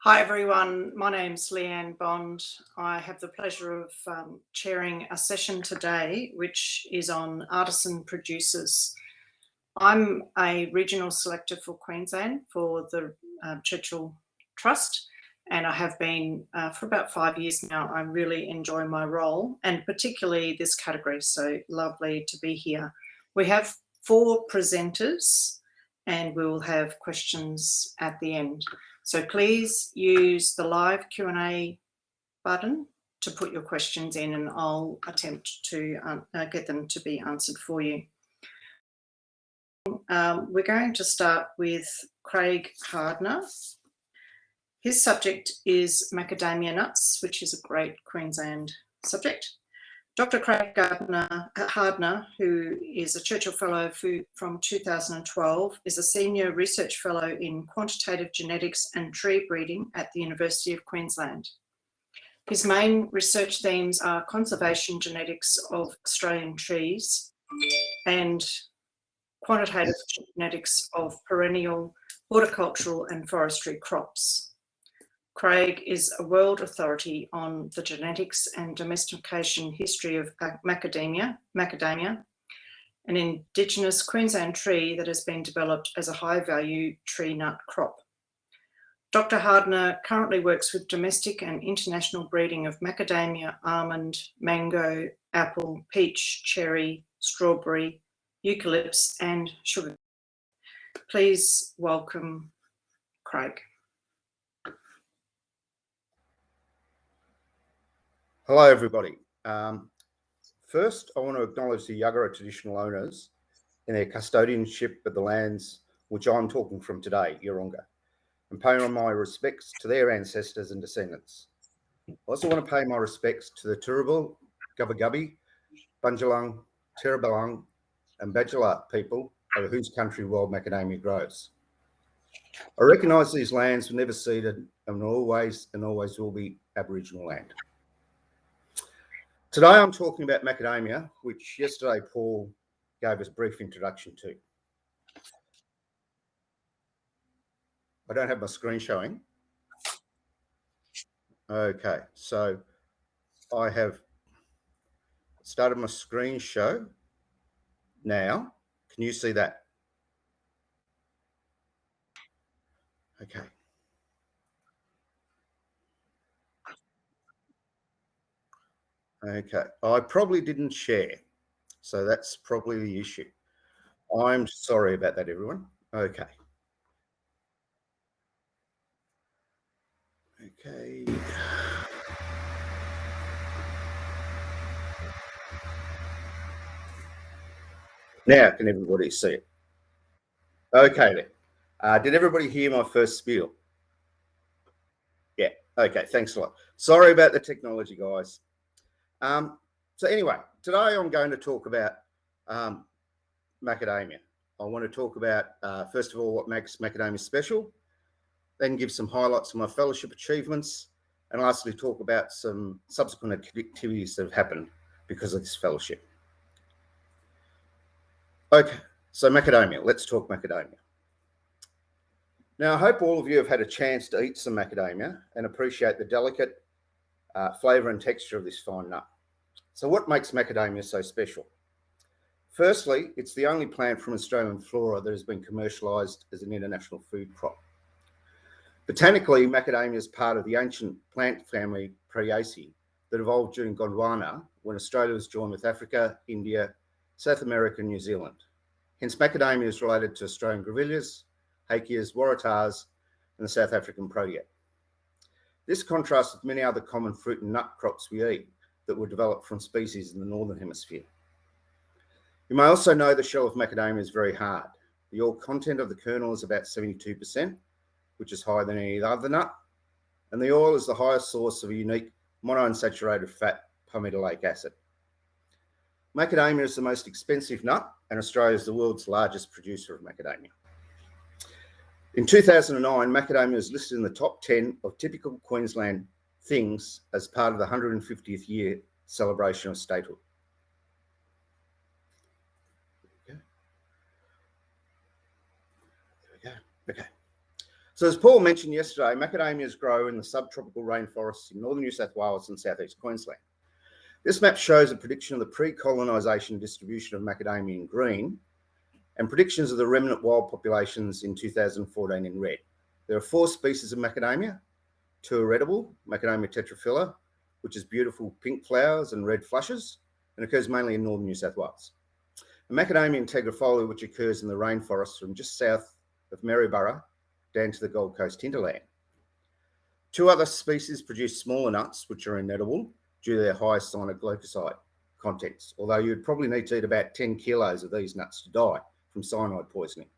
Hi everyone, my name's Leeanne Bond. I have the pleasure of chairing a session today which is on artisan producers. I'm a regional selector for Queensland for the Churchill Trust, and I have been for about 5 years now. I really enjoy my role and particularly this category, so lovely to be here. We have 4 presenters and we will have questions at the end. So please use the live Q&A button to put your questions in, and I'll attempt to get them to be answered for you. We're going to start with Craig Hardner. His subject is macadamia nuts, which is a great Queensland subject. Dr. Craig Hardner, who is a Churchill Fellow from 2012, is a Senior Research Fellow in Quantitative Genetics and Tree Breeding at the University of Queensland. His main research themes are conservation genetics of Australian trees and quantitative genetics of perennial, horticultural and forestry crops. Craig is a world authority on the genetics and domestication history of macadamia, an Indigenous Queensland tree that has been developed as a high-value tree nut crop. Dr. Hardner currently works with domestic and international breeding of macadamia, almond, mango, apple, peach, cherry, strawberry, eucalyptus and sugar. Please welcome Craig. Hello, everybody. First, I want to acknowledge the Yuggera traditional owners in their custodianship of the lands which I'm talking from today, Yurunga, and pay my respects to their ancestors and descendants. I also want to pay my respects to the Turrbal, Gubbi, Bunjalung, Tirrabalung, and Badjala people over whose country wild macadamia grows. I recognise these lands were never ceded and always will be Aboriginal land. Today I'm talking about macadamia, which yesterday Paul gave us a brief introduction to. I don't have my screen showing. Okay, so I have started my screen show now. Can you see that? Okay. Okay, I probably didn't share, so that's probably the issue. I'm sorry about that, everyone. Okay. Okay. Now, can everybody see it? Okay then. Did everybody hear my first spiel? Yeah. Okay. Thanks a lot. Sorry about the technology, guys. So anyway, today I'm going to talk about macadamia. I want to talk about, first of all, what makes macadamia special, then give some highlights of my fellowship achievements, and lastly talk about some subsequent activities that have happened because of this fellowship. Okay, so macadamia. Let's talk macadamia. Now, I hope all of you have had a chance to eat some macadamia and appreciate the delicate flavour and texture of this fine nut. So what makes macadamia so special? Firstly, it's the only plant from Australian flora that has been commercialised as an international food crop. Botanically, macadamia is part of the ancient plant family Proteaceae that evolved during Gondwana when Australia was joined with Africa, India, South America and New Zealand. Hence, macadamia is related to Australian grevilleas, hakeas, waratahs and the South African protea. This contrasts with many other common fruit and nut crops we eat that were developed from species in the Northern Hemisphere. You may also know the shell of macadamia is very hard. The oil content of the kernel is about 72%, which is higher than any other nut, and the oil is the highest source of a unique monounsaturated fat, palmitoleic acid. Macadamia is the most expensive nut, and Australia is the world's largest producer of macadamia. In 2009, macadamia was listed in the top 10 of typical Queensland things as part of the 150th year celebration of statehood. There we go. Okay. So as Paul mentioned yesterday, macadamias grow in the subtropical rainforests in northern New South Wales and southeast Queensland. This map shows a prediction of the pre-colonisation distribution of macadamia in green and predictions of the remnant wild populations in 2014 in red. There are 4 species of macadamia. 2 are edible, Macadamia tetraphylla, which has beautiful pink flowers and red flushes and occurs mainly in northern New South Wales. And Macadamia integrifolia, which occurs in the rainforests from just south of Maryborough down to the Gold Coast hinterland. 2 other species produce smaller nuts, which are inedible due to their high cyanoglycoside contents, although you'd probably need to eat about 10 kilos of these nuts to die from cyanide poisoning.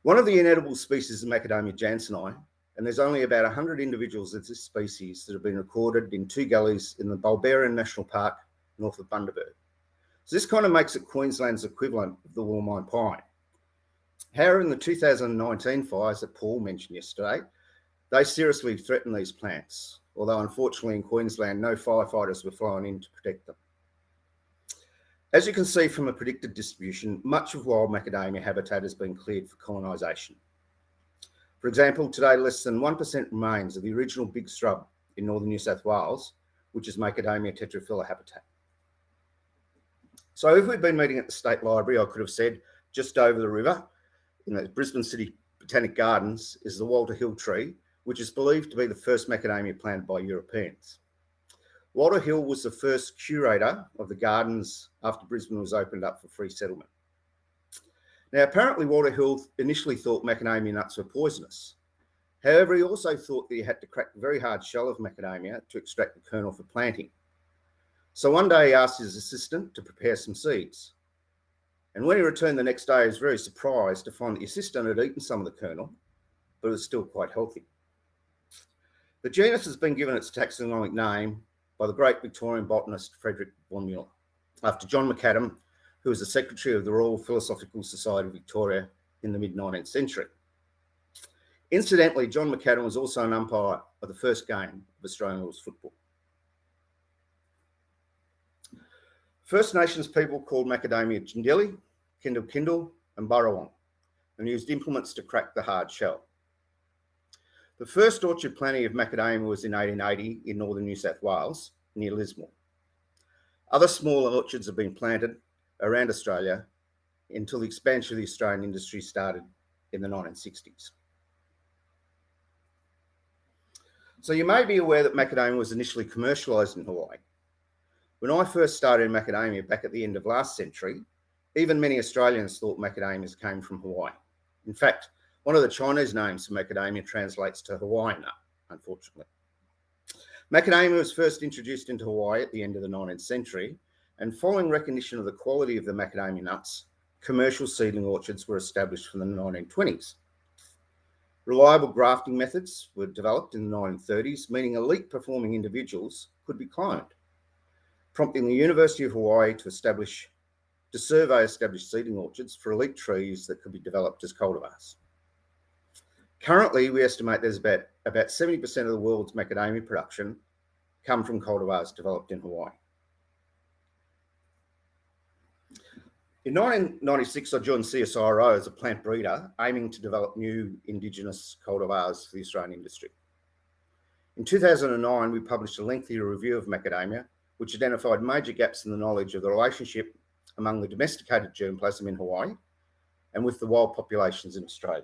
One of the inedible species is Macadamia Jansoni, and there's only about 100 individuals of this species that have been recorded in 2 gullies in the Bulbarian National Park north of Bundaberg. So this kind of makes it Queensland's equivalent of the Wollomine pine. However, in the 2019 fires that Paul mentioned yesterday, they seriously threatened these plants, although unfortunately in Queensland, no firefighters were flown in to protect them. As you can see from the predicted distribution, much of wild macadamia habitat has been cleared for colonisation. For example, today less than 1% remains of the original big shrub in northern New South Wales, which is Macadamia tetraphylla habitat. So if we'd been meeting at the State Library, I could have said just over the river in the Brisbane City Botanic Gardens is the Walter Hill tree, which is believed to be the first macadamia planted by Europeans. Walter Hill was the first curator of the gardens after Brisbane was opened up for free settlement. Now, apparently Walter Hill initially thought macadamia nuts were poisonous. However, he also thought that you had to crack the very hard shell of macadamia to extract the kernel for planting. So one day he asked his assistant to prepare some seeds. And when he returned the next day, he was very surprised to find that the assistant had eaten some of the kernel, but it was still quite healthy. The genus has been given its taxonomic name by the great Victorian botanist Frederick von Mueller, after John Macadam, who was the secretary of the Royal Philosophical Society of Victoria in the mid-19th century. Incidentally, John Macadam was also an umpire of the first game of Australian rules football. First Nations people called macadamia jindeli, kindle, and burrawong, and used implements to crack the hard shell. The first orchard planting of macadamia was in 1880 in northern New South Wales, near Lismore. Other smaller orchards have been planted around Australia until the expansion of the Australian industry started in the 1960s. So you may be aware that macadamia was initially commercialised in Hawaii. When I first started in macadamia back at the end of last century, even many Australians thought macadamias came from Hawaii. In fact, one of the Chinese names for macadamia translates to Hawaiian nut, unfortunately. Macadamia was first introduced into Hawaii at the end of the 19th century, and following recognition of the quality of the macadamia nuts, commercial seedling orchards were established from the 1920s. Reliable grafting methods were developed in the 1930s, meaning elite performing individuals could be cloned, prompting the University of Hawaii to survey established seedling orchards for elite trees that could be developed as cultivars. Currently, we estimate there's about 70% of the world's macadamia production come from cultivars developed in Hawaii. In 1996, I joined CSIRO as a plant breeder, aiming to develop new Indigenous cultivars for the Australian industry. In 2009, we published a lengthy review of macadamia, which identified major gaps in the knowledge of the relationship among the domesticated germplasm in Hawaii and with the wild populations in Australia.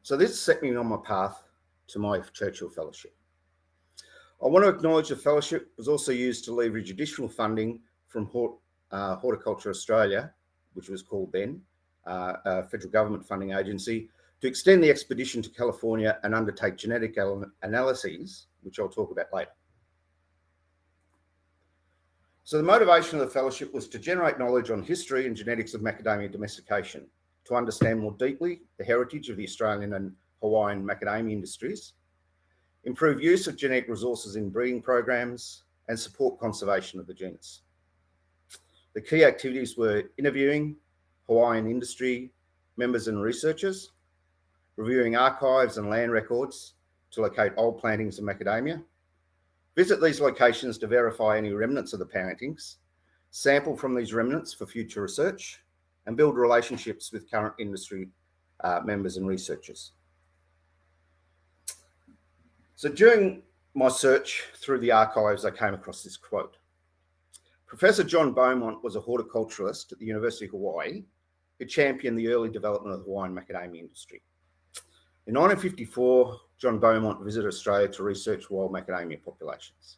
So this set me on my path to my Churchill Fellowship. I want to acknowledge the fellowship was also used to leverage additional funding from Horticulture Australia, which was called then, a federal government funding agency, to extend the expedition to California and undertake genetic analyses, which I'll talk about later. So the motivation of the fellowship was to generate knowledge on history and genetics of macadamia domestication, to understand more deeply the heritage of the Australian and Hawaiian macadamia industries, improve use of genetic resources in breeding programs, and support conservation of the genus. The key activities were interviewing Hawaiian industry members and researchers, reviewing archives and land records to locate old plantings of macadamia, visit these locations to verify any remnants of the plantings, sample from these remnants for future research, and build relationships with current industry members and researchers. So during my search through the archives, I came across this quote. Professor John Beaumont was a horticulturalist at the University of Hawaii who championed the early development of the Hawaiian macadamia industry. In 1954, John Beaumont visited Australia to research wild macadamia populations.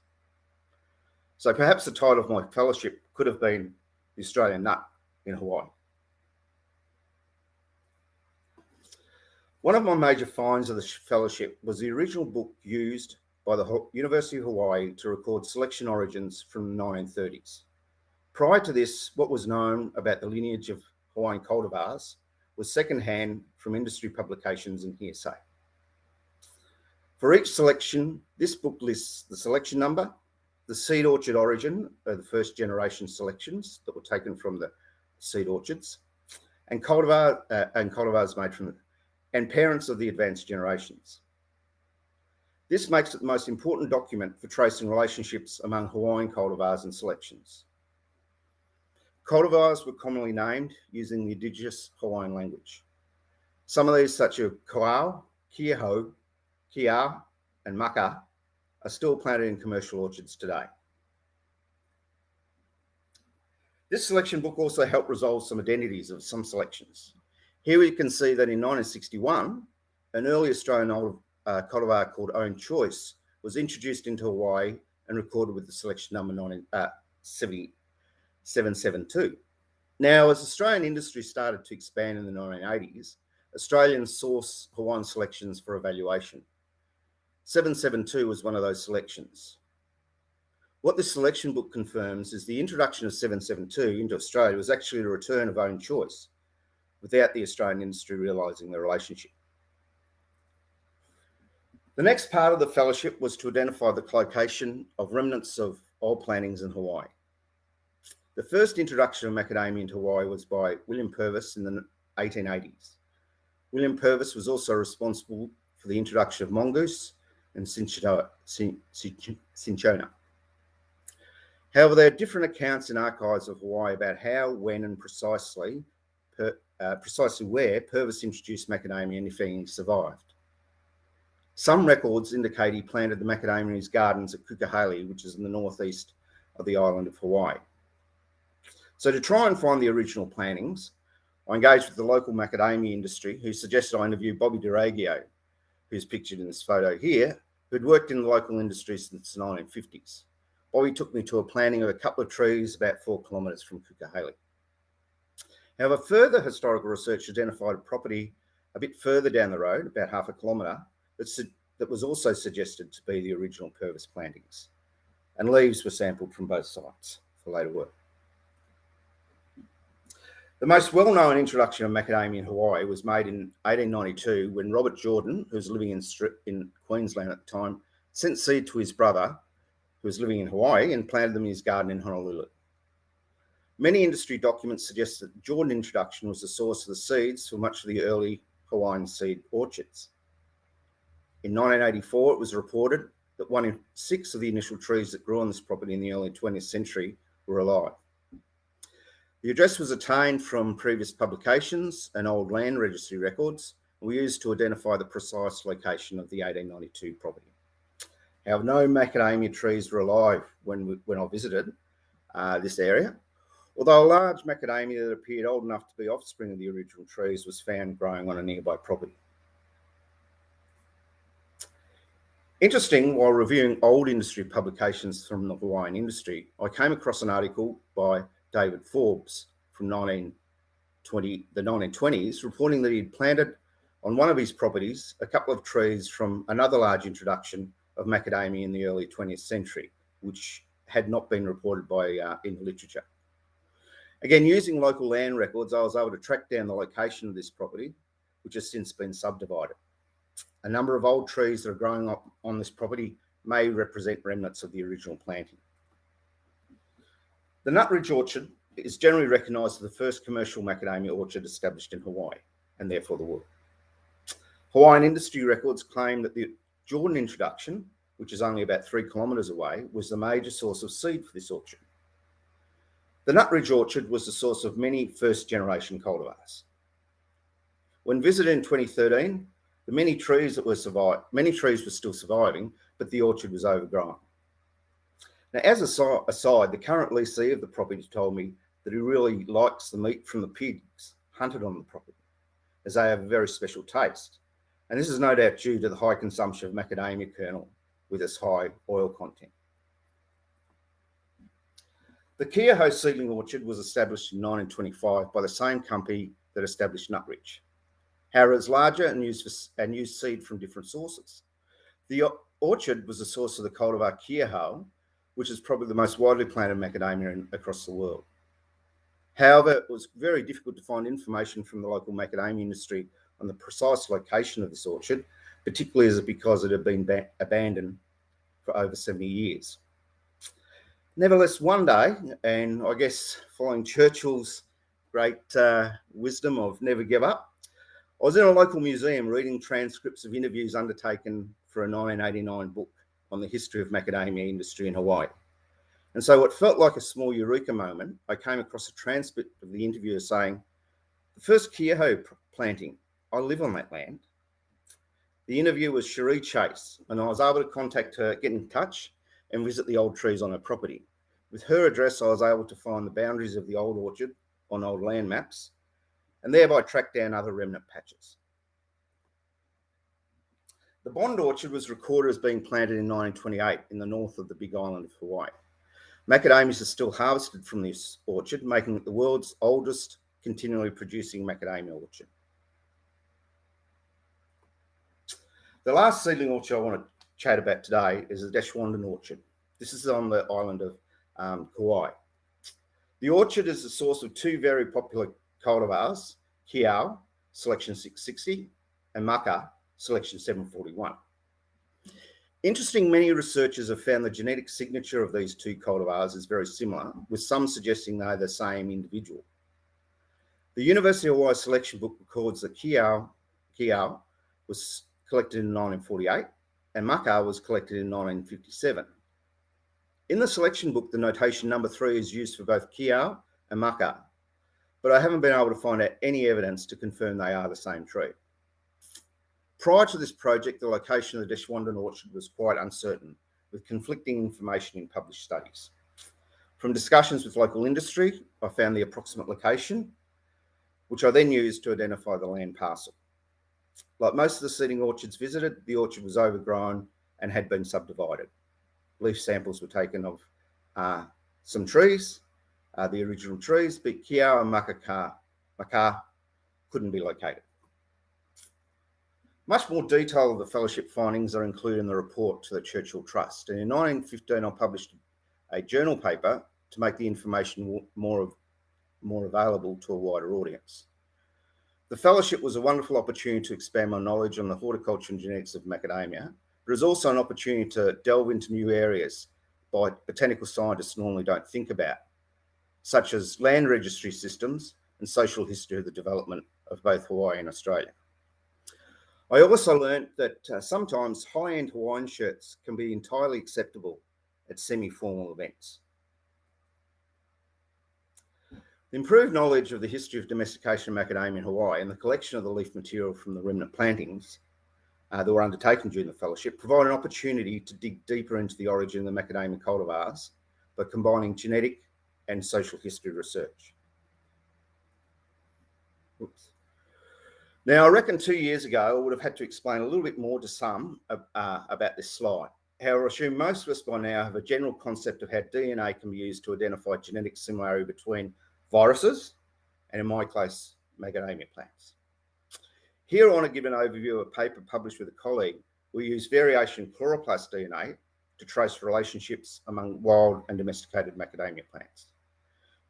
So perhaps the title of my fellowship could have been The Australian Nut in Hawaii. One of my major finds of the fellowship was the original book used by the University of Hawaii to record selection origins from the 1930s. Prior to this, what was known about the lineage of Hawaiian cultivars was secondhand from industry publications and hearsay. For each selection, this book lists the selection number, the seed orchard origin of the first generation selections that were taken from the seed orchards, and cultivars made from it, and parents of the advanced generations. This makes it the most important document for tracing relationships among Hawaiian cultivars and selections. Cultivars were commonly named using the indigenous Hawaiian language. Some of these, such as koau, kiaho, kia, and maka, are still planted in commercial orchards today. This selection book also helped resolve some identities of some selections. Here we can see that in 1961, an early Australian cultivar called Own Choice was introduced into Hawaii and recorded with the selection number 772. Now, as Australian industry started to expand in the 1980s, Australians sourced Hawaiian selections for evaluation. 772 was one of those selections. What this selection book confirms is the introduction of 772 into Australia was actually the return of Own Choice, without the Australian industry realising the relationship. The next part of the fellowship was to identify the location of remnants of old plantings in Hawaii. The first introduction of macadamia into Hawaii was by William Purvis in the 1880s. William Purvis was also responsible for the introduction of mongoose and cinchona. However, there are different accounts in archives of Hawaii about how, when, and precisely where Purvis introduced macadamia and if any survived. Some records indicate he planted the macadamia in his gardens at Kukahali, which is in the northeast of the island of Hawaii. So to try and find the original plantings, I engaged with the local macadamia industry, who suggested I interview Bobby DeRagio, who's pictured in this photo here, who'd worked in the local industry since the 1950s. Bobby took me to a planting of a couple of trees about 4 kilometres from Kukahali. However, further historical research identified a property a bit further down the road, about half a kilometre, that was also suggested to be the original Purvis plantings, and leaves were sampled from both sites for later work. The most well-known introduction of macadamia in Hawaii was made in 1892 when Robert Jordan, who was living in Queensland at the time, sent seed to his brother, who was living in Hawaii, and planted them in his garden in Honolulu. Many industry documents suggest that the Jordan introduction was the source of the seeds for much of the early Hawaiian seed orchards. In 1984, it was reported that 1 in 6 of the initial trees that grew on this property in the early 20th century were alive. The address was obtained from previous publications and old land registry records, and we used to identify the precise location of the 1892 property. However, no macadamia trees were alive when I visited this area, although a large macadamia that appeared old enough to be offspring of the original trees was found growing on a nearby property. Interesting, while reviewing old industry publications from the Hawaiian industry, I came across an article by David Forbes from the 1920s, reporting that he'd planted on one of his properties a couple of trees from another large introduction of macadamia in the early 20th century, which had not been reported in the literature. Again, using local land records, I was able to track down the location of this property, which has since been subdivided. A number of old trees that are growing up on this property may represent remnants of the original planting. The Nut Ridge Orchard is generally recognised as the first commercial macadamia orchard established in Hawaii, and therefore the world. Hawaiian industry records claim that the Jordan introduction, which is only about 3 kilometres away, was the major source of seed for this orchard. The Nut Ridge Orchard was the source of many first-generation cultivars. When visited in 2013, the many trees were still surviving, but the orchard was overgrown. Now, as an aside, the current lessee of the property told me that he really likes the meat from the pigs hunted on the property, as they have a very special taste. And this is no doubt due to the high consumption of macadamia kernel with its high oil content. The Keogh seedling orchard was established in 1925 by the same company that established Nutridge. However, it was larger and used seed from different sources. The orchard was the source of the cultivar Keogh, which is probably the most widely planted macadamia across the world. However, it was very difficult to find information from the local macadamia industry on the precise location of this orchard, particularly because it had been abandoned for over 70 years. Nevertheless, one day, and I guess following Churchill's great wisdom of never give up, I was in a local museum reading transcripts of interviews undertaken for a 1989 book on the history of macadamia industry in Hawaii. And so what felt like a small eureka moment, I came across a transcript of the interviewer saying, "The first Keogh planting, I live on that land." The interviewer was Cherie Chase, and I was able to contact her, get in touch, and visit the old trees on her property. With her address, I was able to find the boundaries of the old orchard on old land maps, and thereby track down other remnant patches. The Bond Orchard was recorded as being planted in 1928 in the north of the Big Island of Hawaii. Macadamias are still harvested from this orchard, making it the world's oldest continually producing macadamia orchard. The last seedling orchard I want to chat about today is the Deshwanden Orchard. This is on the island of Kauai. The orchard is the source of two very popular cultivars, Keogh, selection 660, and Maka, selection 741. Interesting, many researchers have found the genetic signature of these two cultivars is very similar, with some suggesting they're the same individual. The University of Hawaii selection book records that Keogh was collected in 1948 and Maka was collected in 1957. In the selection book, the notation number 3 is used for both Keogh and Maka, but I haven't been able to find out any evidence to confirm they are the same tree. Prior to this project, the location of the Deshwanden Orchard was quite uncertain, with conflicting information in published studies. From discussions with local industry, I found the approximate location, which I then used to identify the land parcel. Like most of the seeding orchards visited, the orchard was overgrown and had been subdivided. Leaf samples were taken of some trees, the original trees, but Keogh and Maka couldn't be located. Much more detail of the fellowship findings are included in the report to the Churchill Trust. And in 1915, I published a journal paper to make the information more available to a wider audience. The fellowship was a wonderful opportunity to expand my knowledge on the horticulture and genetics of macadamia, but it was also an opportunity to delve into new areas botanical scientists normally don't think about, such as land registry systems and social history of the development of both Hawaii and Australia. I also learned that sometimes high-end Hawaiian shirts can be entirely acceptable at semi-formal events. The improved knowledge of the history of domestication of macadamia in Hawaii and the collection of the leaf material from the remnant plantings that were undertaken during the fellowship provide an opportunity to dig deeper into the origin of the macadamia cultivars by combining genetic and social history research. Oops. Now, I reckon 2 years ago, I would have had to explain a little bit more to some about this slide. However, I assume most of us by now have a general concept of how DNA can be used to identify genetic similarity between viruses and, in my case, macadamia plants. Here I want to give an overview of a paper published with a colleague. We use variation chloroplast DNA to trace relationships among wild and domesticated macadamia plants.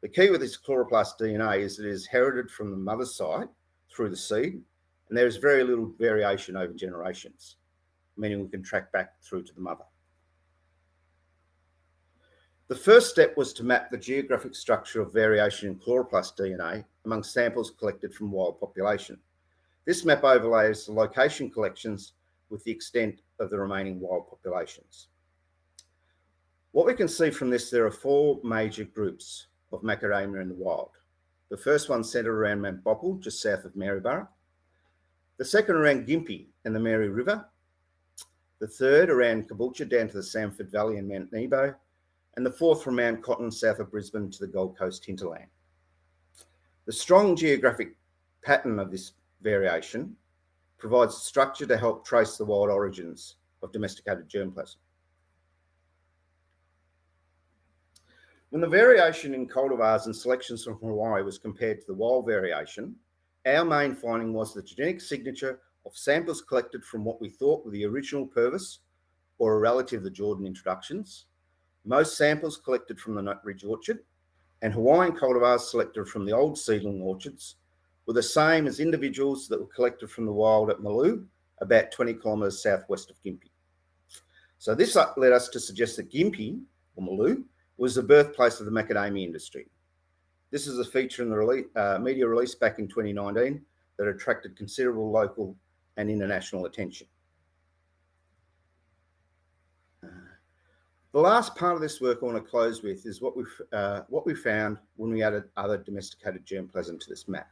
The key with this chloroplast DNA is that it is heralded from the mother's side through the seed, and there is very little variation over generations, meaning we can track back through to the mother. The first step was to map the geographic structure of variation in chloroplast DNA among samples collected from wild population. This map overlays the location collections with the extent of the remaining wild populations. What we can see from this, there are 4 major groups of macadamia in the wild. The first one centred around Mount Boppel, just south of Maryborough. The second around Gympie and the Mary River. The third around Caboolture down to the Samford Valley and Mount Nebo. And the fourth from Mount Cotton south of Brisbane to the Gold Coast hinterland. The strong geographic pattern of this variation provides structure to help trace the wild origins of domesticated germplasm. When the variation in cultivars and selections from Hawaii was compared to the wild variation, our main finding was the genetic signature of samples collected from what we thought were the original Purvis or a relative of the Jordan introductions, most samples collected from the Nut Ridge Orchard, and Hawaiian cultivars selected from the old seedling orchards were the same as individuals that were collected from the wild at Maloo, about 20 kilometres southwest of Gympie. So this led us to suggest that Gympie, or Maloo, was the birthplace of the macadamia industry. This is a feature in the media release back in 2019 that attracted considerable local and international attention. The last part of this work I want to close with is what we found when we added other domesticated germplasm to this map.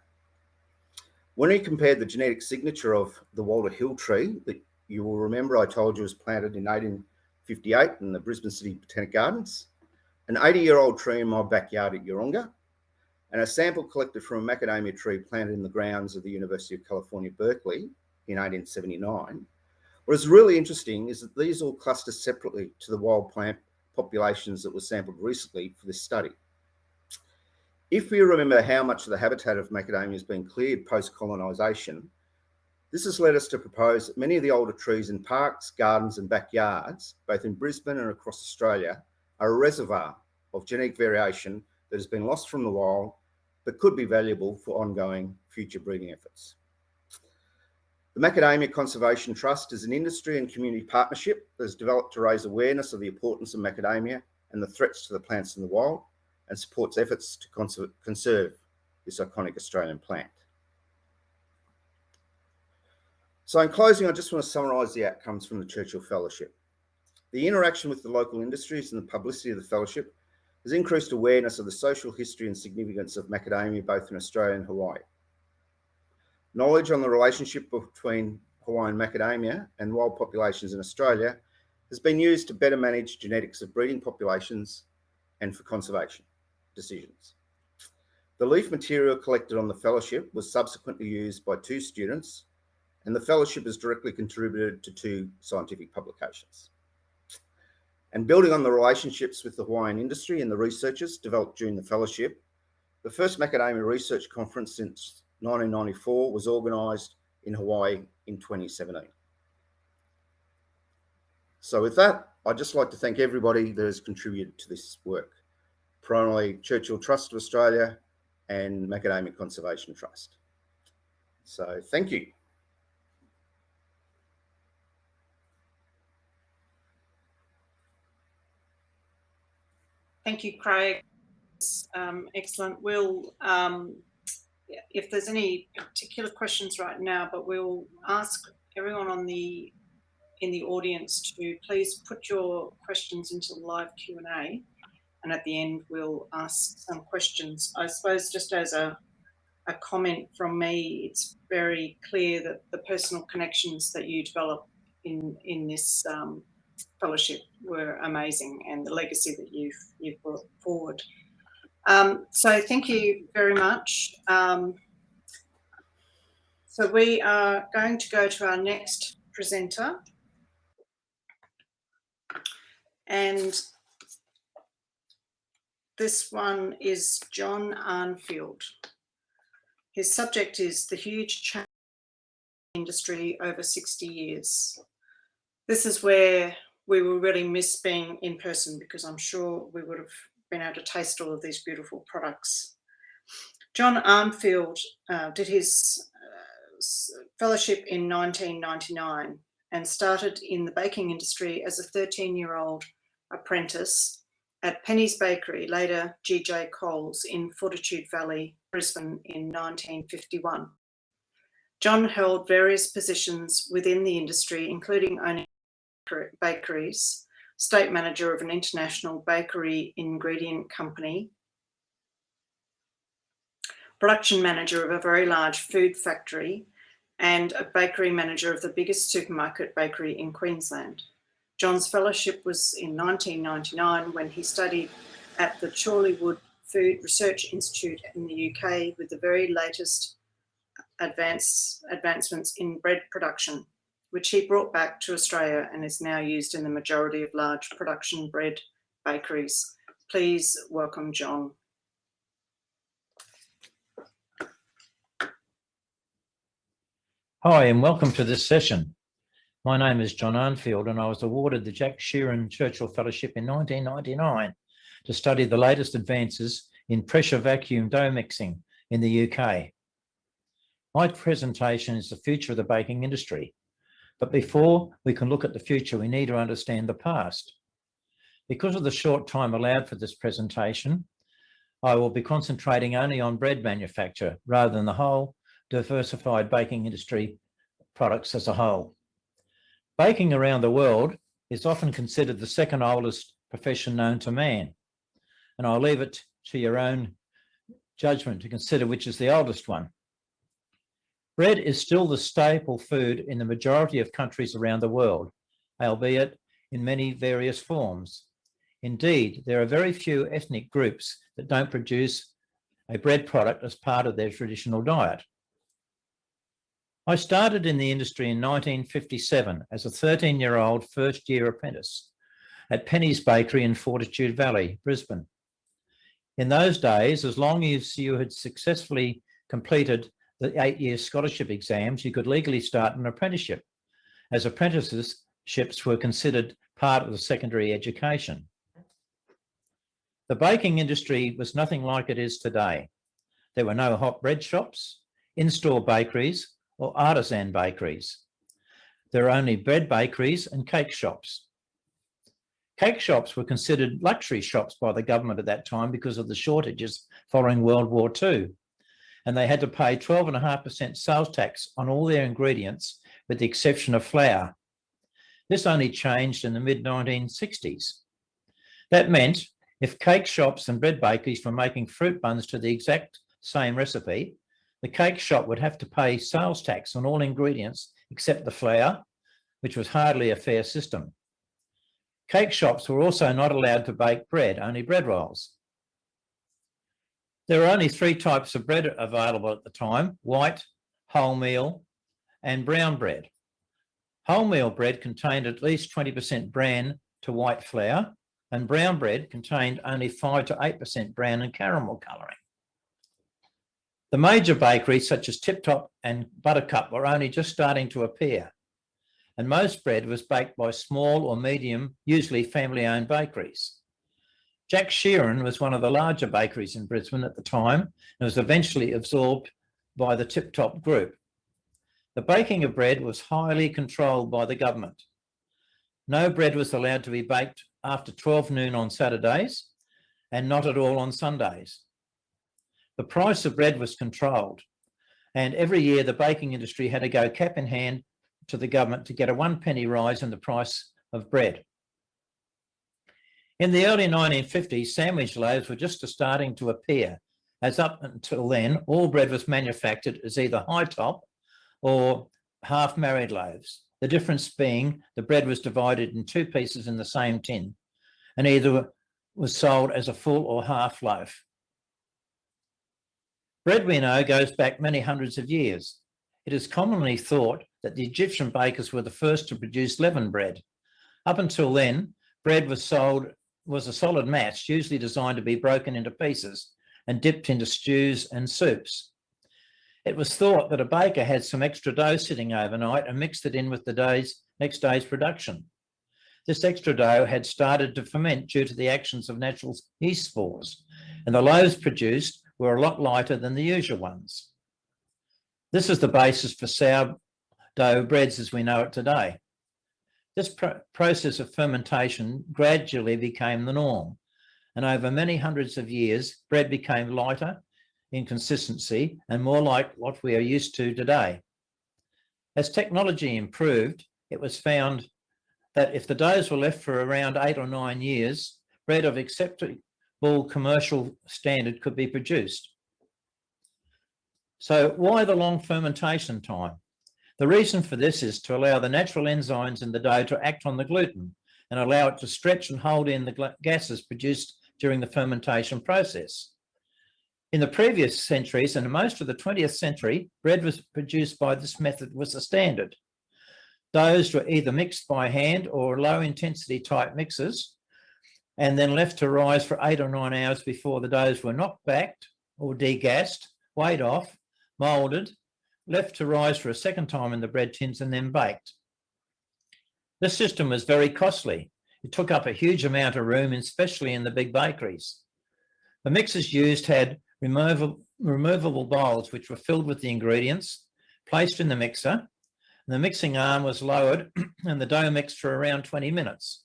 When we compared the genetic signature of the Walter Hill tree that you will remember I told you was planted in 1858 in the Brisbane City Botanic Gardens, an 80-year-old tree in my backyard at Yeronga, and a sample collected from a macadamia tree planted in the grounds of the University of California, Berkeley in 1879. What is really interesting is that these all cluster separately to the wild plant populations that were sampled recently for this study. If we remember how much of the habitat of macadamia has been cleared post-colonisation, this has led us to propose that many of the older trees in parks, gardens and backyards, both in Brisbane and across Australia, are a reservoir of genetic variation that has been lost from the wild but could be valuable for ongoing future breeding efforts. The Macadamia Conservation Trust is an industry and community partnership that has developed to raise awareness of the importance of macadamia and the threats to the plants in the wild, and supports efforts to conserve this iconic Australian plant. So in closing, I just want to summarise the outcomes from the Churchill Fellowship. The interaction with the local industries and the publicity of the fellowship has increased awareness of the social history and significance of macadamia both in Australia and Hawaii. Knowledge on the relationship between Hawaiian macadamia and wild populations in Australia has been used to better manage genetics of breeding populations and for conservation decisions. The leaf material collected on the fellowship was subsequently used by 2 students, and the fellowship has directly contributed to 2 scientific publications. And building on the relationships with the Hawaiian industry and the researchers developed during the fellowship, the first macadamia research conference since 1994 was organised in Hawaii in 2017. So with that, I'd just like to thank everybody that has contributed to this work, primarily Churchill Trust of Australia and Macadamia Conservation Trust. So thank you. Thank you, Craig. Excellent. We'll, if there's any particular questions right now, but we'll ask everyone in the audience to please put your questions into the live Q&A, and at the end we'll ask some questions. I suppose just as a comment from me, it's very clear that the personal connections that you develop in this fellowship were amazing, and the legacy that you've brought forward. So thank you very much. So we are going to go to our next presenter, and this one is John Arnfield. His subject is the huge change in the industry over 60 years. This is where we will really miss being in person, because I'm sure we would have been able to taste all of these beautiful products. John Armfield did his fellowship in 1999 and started in the baking industry as a 13-year-old apprentice at Penny's Bakery, later G.J. Coles, in Fortitude Valley, Brisbane in 1951. John held various positions within the industry, including owning bakeries, state manager of an international bakery ingredient company, production manager of a very large food factory, and a bakery manager of the biggest supermarket bakery in Queensland. John's fellowship was in 1999 when he studied at the Chorleywood Food Research Institute in the UK with the very latest advancements in bread production, which he brought back to Australia and is now used in the majority of large production bread bakeries. Please welcome John. Hi, and welcome to this session. My name is John Arnfield, and I was awarded the Jack Sheeran Churchill Fellowship in 1999 to study the latest advances in pressure vacuum dough mixing in the UK. My presentation is the future of the baking industry, but before we can look at the future, we need to understand the past. Because of the short time allowed for this presentation, I will be concentrating only on bread manufacture rather than the whole diversified baking industry products as a whole. Baking around the world is often considered the second oldest profession known to man, and I'll leave it to your own judgment to consider which is the oldest one. Bread is still the staple food in the majority of countries around the world, albeit in many various forms. Indeed, there are very few ethnic groups that don't produce a bread product as part of their traditional diet. I started in the industry in 1957 as a 13-year-old first-year apprentice at Penny's Bakery in Fortitude Valley, Brisbane. In those days, as long as you had successfully completed the 8-year scholarship exams, you could legally start an apprenticeship, as apprenticeships were considered part of the secondary education. The baking industry was nothing like it is today. There were no hot bread shops, in-store bakeries, or artisan bakeries. There were only bread bakeries and cake shops. Cake shops were considered luxury shops by the government at that time because of the shortages following World War II, and they had to pay 12.5% sales tax on all their ingredients with the exception of flour. This only changed in the mid-1960s. That meant if cake shops and bread bakeries were making fruit buns to the exact same recipe, the cake shop would have to pay sales tax on all ingredients except the flour, which was hardly a fair system. Cake shops were also not allowed to bake bread, only bread rolls. There were only 3 types of bread available at the time: white, wholemeal, and brown bread. Wholemeal bread contained at least 20% bran to white flour, and brown bread contained only 5 to 8% brown and caramel colouring. The major bakeries such as Tip Top and Buttercup were only just starting to appear, and most bread was baked by small or medium, usually family-owned bakeries. Jack Sheeran was one of the larger bakeries in Brisbane at the time and was eventually absorbed by the Tip Top group. The baking of bread was highly controlled by the government. No bread was allowed to be baked after 12 noon on Saturdays and not at all on Sundays. The price of bread was controlled, and every year the baking industry had to go cap in hand to the government to get a 1 penny rise in the price of bread. In the early 1950s, sandwich loaves were just starting to appear, as up until then, all bread was manufactured as either high top or half married loaves. The difference being the bread was divided in 2 pieces in the same tin and either was sold as a full or half loaf. Bread, we know, goes back many hundreds of years. It is commonly thought that the Egyptian bakers were the first to produce leavened bread. Up until then, bread was a solid mass, usually designed to be broken into pieces and dipped into stews and soups. It was thought that a baker had some extra dough sitting overnight and mixed it in with the next day's production. This extra dough had started to ferment due to the actions of natural yeast spores, and the loaves produced were a lot lighter than the usual ones. This is the basis for sourdough breads as we know it today. This process of fermentation gradually became the norm, and over many hundreds of years, bread became lighter in consistency and more like what we are used to today. As technology improved, it was found that if the doughs were left for around 8 or 9 years, bread of acceptable commercial standard could be produced. So why the long fermentation time? The reason for this is to allow the natural enzymes in the dough to act on the gluten and allow it to stretch and hold in the gases produced during the fermentation process. In the previous centuries and most of the 20th century, bread was produced by this method was the standard. Doughs were either mixed by hand or low-intensity type mixers and then left to rise for 8 or 9 hours before the doughs were knocked back or degassed, weighed off, moulded, left to rise for a second time in the bread tins and then baked. This system was very costly. It took up a huge amount of room, especially in the big bakeries. The mixers used had removable bowls which were filled with the ingredients, placed in the mixer, and the mixing arm was lowered and the dough mixed for around 20 minutes.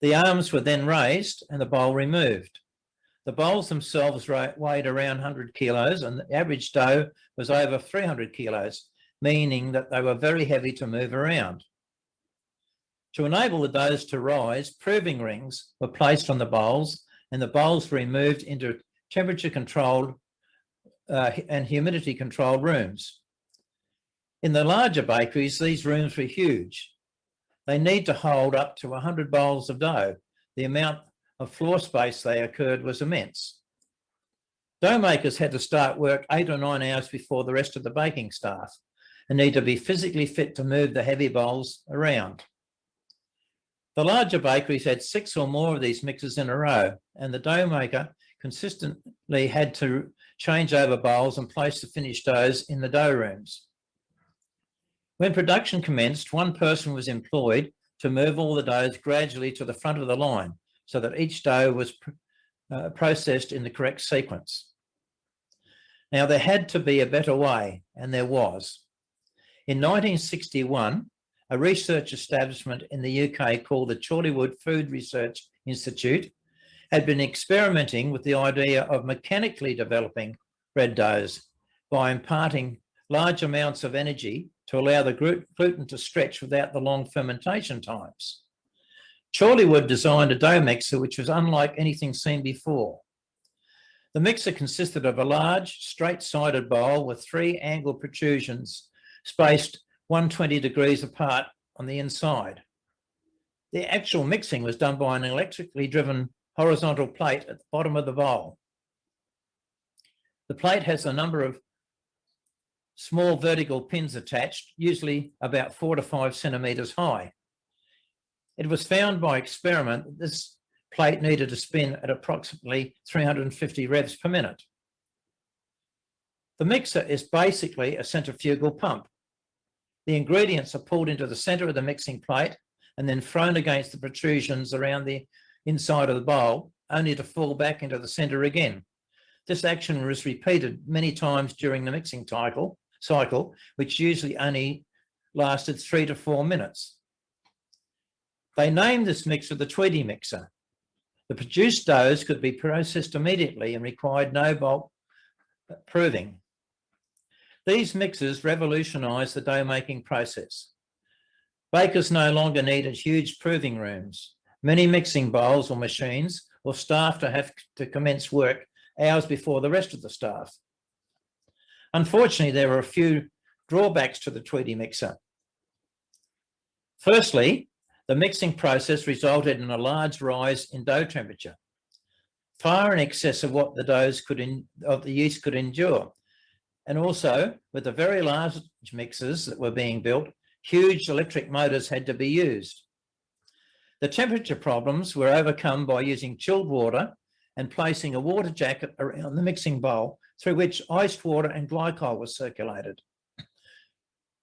The arms were then raised and the bowl removed. The bowls themselves weighed around 100 kilos and the average dough was over 300 kilos, meaning that they were very heavy to move around. To enable the doughs to rise, proving rings were placed on the bowls and the bowls were removed into temperature-controlled and humidity-controlled rooms. In the larger bakeries, these rooms were huge. They need to hold up to 100 bowls of dough. The amount of floor space they occurred was immense. Dough makers had to start work 8 or 9 hours before the rest of the baking staff and need to be physically fit to move the heavy bowls around. The larger bakeries had 6 or more of these mixers in a row, and the dough maker consistently had to change over bowls and place the finished doughs in the dough rooms. When production commenced, one person was employed to move all the doughs gradually to the front of the line so that each dough was processed in the correct sequence. Now, there had to be a better way, and there was. In 1961, a research establishment in the UK called the Chorleywood Food Research Institute had been experimenting with the idea of mechanically developing bread doughs by imparting large amounts of energy to allow the gluten to stretch without the long fermentation times. Chorleywood designed a dough mixer which was unlike anything seen before. The mixer consisted of a large, straight-sided bowl with 3 angle protrusions spaced 120 degrees apart on the inside. The actual mixing was done by an electrically driven horizontal plate at the bottom of the bowl. The plate has a number of small vertical pins attached, usually about 4 to 5 centimetres high. It was found by experiment that this plate needed to spin at approximately 350 revs per minute. The mixer is basically a centrifugal pump. The ingredients are pulled into the centre of the mixing plate and then thrown against the protrusions around the inside of the bowl, only to fall back into the centre again. This action was repeated many times during the mixing cycle, which usually only lasted 3 to 4 minutes. They named this mixer the Tweedy Mixer. The produced doughs could be processed immediately and required no bulk proving. These mixers revolutionised the dough making process. Bakers no longer needed huge proving rooms. Many mixing bowls or machines or staff to have to commence work hours before the rest of the staff. Unfortunately, there were a few drawbacks to the Tweedy mixer. Firstly, the mixing process resulted in a large rise in dough temperature, far in excess of what the yeast could endure. And also, with the very large mixers that were being built, huge electric motors had to be used. The temperature problems were overcome by using chilled water and placing a water jacket around the mixing bowl through which iced water and glycol was circulated.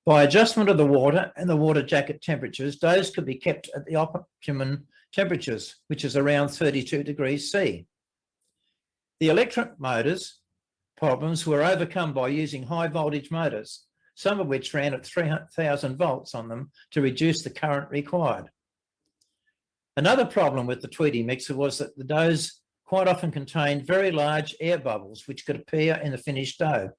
By adjustment of the water and the water jacket temperatures, doughs could be kept at the optimum temperatures, which is around 32 degrees C. The electric motors problems were overcome by using high voltage motors, some of which ran at 3,000 volts on them to reduce the current required. Another problem with the Tweedy mixer was that the doughs quite often contained very large air bubbles which could appear in the finished dough.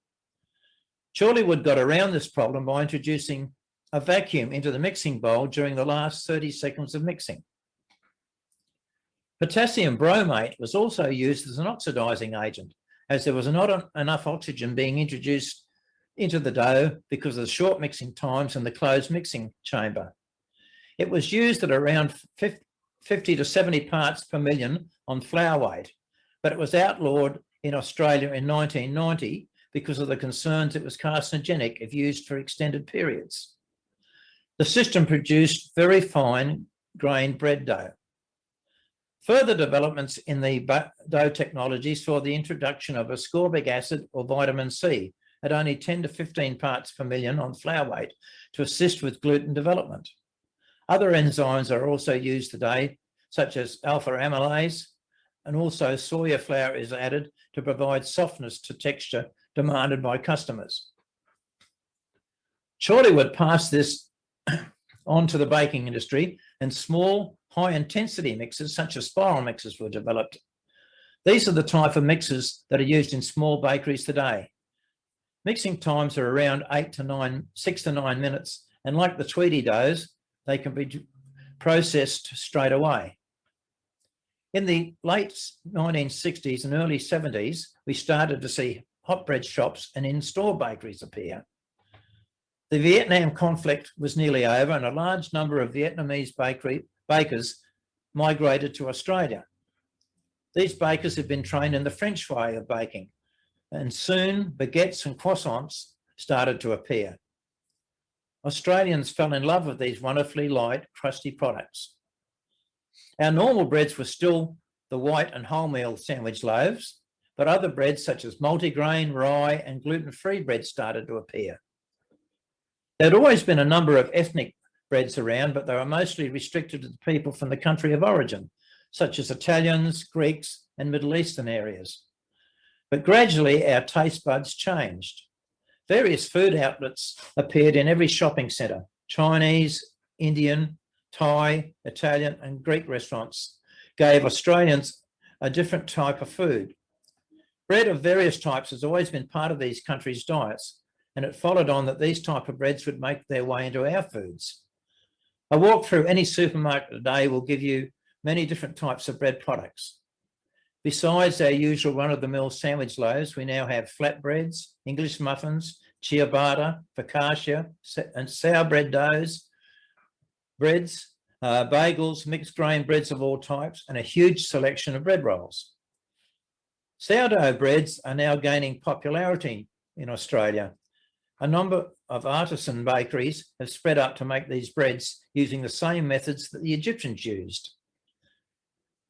Chorleywood got around this problem by introducing a vacuum into the mixing bowl during the last 30 seconds of mixing. Potassium bromate was also used as an oxidizing agent, as there was not enough oxygen being introduced into the dough because of the short mixing times and the closed mixing chamber. It was used at around 50 to 70 parts per million on flour weight, but it was outlawed in Australia in 1990 because of the concerns it was carcinogenic if used for extended periods. The system produced very fine grained bread dough. Further developments in the dough technology saw the introduction of ascorbic acid or vitamin C at only 10 to 15 parts per million on flour weight to assist with gluten development. Other enzymes are also used today, such as alpha amylase, and also soya flour is added to provide softness to texture demanded by customers. Chorleywood passed this on to the baking industry, and small, high-intensity mixers, such as spiral mixers, were developed. These are the type of mixers that are used in small bakeries today. Mixing times are around 6 to 9 minutes, and like the Tweedy doughs, they can be processed straight away. In the late 1960s and early 70s, we started to see hot bread shops and in-store bakeries appear. The Vietnam conflict was nearly over, and a large number of Vietnamese bakers migrated to Australia. These bakers had been trained in the French way of baking, and soon baguettes and croissants started to appear. Australians fell in love with these wonderfully light, crusty products. Our normal breads were still the white and wholemeal sandwich loaves, but other breads such as multigrain, rye, and gluten-free bread started to appear. There had always been a number of ethnic breads around, but they were mostly restricted to the people from the country of origin, such as Italians, Greeks, and Middle Eastern areas. But gradually our taste buds changed. Various food outlets appeared in every shopping centre: Chinese, Indian, Thai, Italian, and Greek restaurants gave Australians a different type of food. Bread of various types has always been part of these countries' diets, and it followed on that these type of breads would make their way into our foods. A walk through any supermarket today will give you many different types of bread products. Besides our usual run-of-the-mill sandwich loaves, we now have flatbreads, English muffins, ciabatta, focaccia, and sour bread doughs, breads, bagels, mixed grain breads of all types, and a huge selection of bread rolls. Sourdough breads are now gaining popularity in Australia. A number of artisan bakeries have spread up to make these breads using the same methods that the Egyptians used.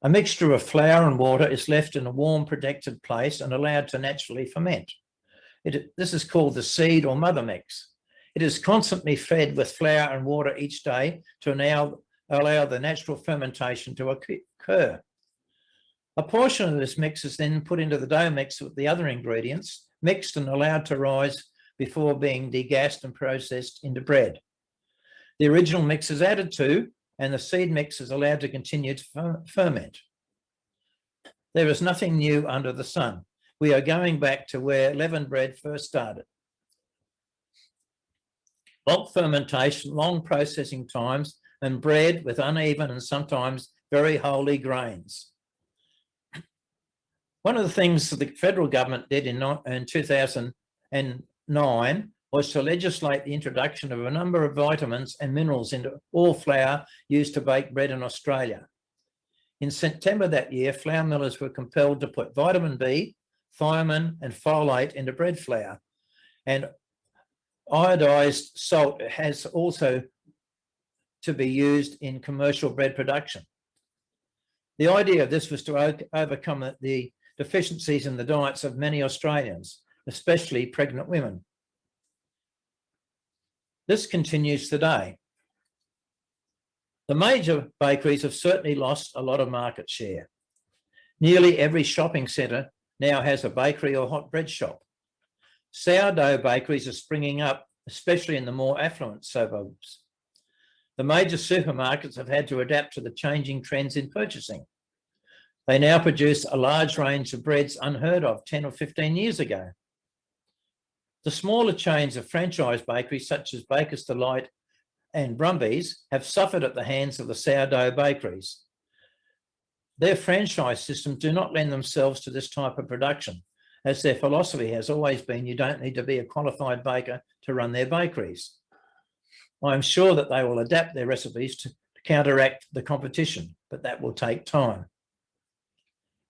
A mixture of flour and water is left in a warm, protected place and allowed to naturally ferment. This is called the seed or mother mix. It is constantly fed with flour and water each day to now allow the natural fermentation to occur. A portion of this mix is then put into the dough mix with the other ingredients, mixed and allowed to rise before being degassed and processed into bread. The original mix is added to, and the seed mix is allowed to continue to ferment. There is nothing new under the sun. We are going back to where leavened bread first started. Bulk fermentation, long processing times, and bread with uneven and sometimes very holy grains. One of the things that the federal government did in 2009 was to legislate the introduction of a number of vitamins and minerals into all flour used to bake bread in Australia. In September that year, flour millers were compelled to put vitamin B, thiamine, and folate into bread flour, and iodized salt has also to be used in commercial bread production. The idea of this was to overcome the deficiencies in the diets of many Australians, especially pregnant women. This continues today. The major bakeries have certainly lost a lot of market share. Nearly every shopping centre now has a bakery or hot bread shop. Sourdough bakeries are springing up, especially in the more affluent suburbs. The major supermarkets have had to adapt to the changing trends in purchasing. They now produce a large range of breads unheard of 10 or 15 years ago. The smaller chains of franchise bakeries such as Baker's Delight and Brumby's have suffered at the hands of the sourdough bakeries. Their franchise systems do not lend themselves to this type of production, as their philosophy has always been you don't need to be a qualified baker to run their bakeries. I'm sure that they will adapt their recipes to counteract the competition, but that will take time.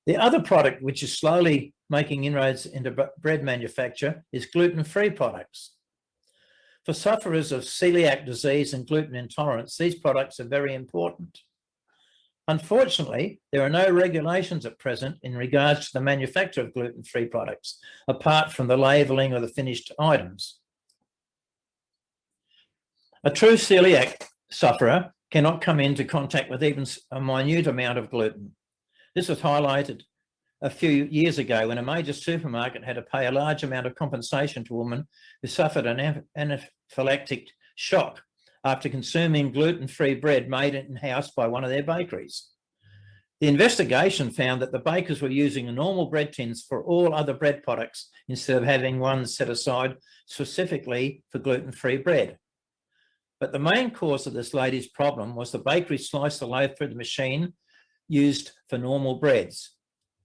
The other product which is slowly making inroads into bread manufacture is gluten-free products. For sufferers of celiac disease and gluten intolerance, these products are very important. Unfortunately, there are no regulations at present in regards to the manufacture of gluten-free products, apart from the labelling of the finished items. A true celiac sufferer cannot come into contact with even a minute amount of gluten. This was highlighted a few years ago when a major supermarket had to pay a large amount of compensation to a woman who suffered an anaphylactic shock after consuming gluten-free bread made in-house by one of their bakeries. The investigation found that the bakers were using normal bread tins for all other bread products instead of having one set aside specifically for gluten-free bread. But the main cause of this lady's problem was the bakery sliced the loaf through the machine used for normal breads.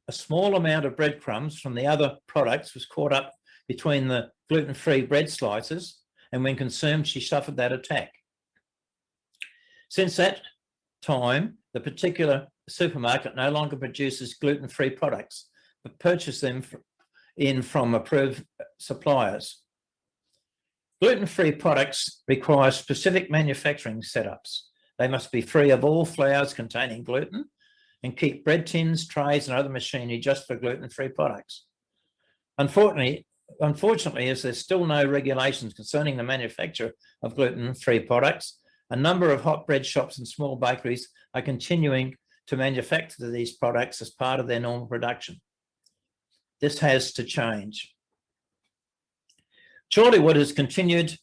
A small amount of breadcrumbs from the other products was caught up between the gluten-free bread slices, and when consumed, she suffered that attack. Since that time, the particular supermarket no longer produces gluten-free products, but purchases them from approved suppliers. Gluten-free products require specific manufacturing setups. They must be free of all flours containing gluten and keep bread tins, trays and other machinery just for gluten-free products. Unfortunately, as there's still no regulations concerning the manufacture of gluten-free products, a number of hot bread shops and small bakeries are continuing to manufacture these products as part of their normal production. This has to change. Chorleywood has continued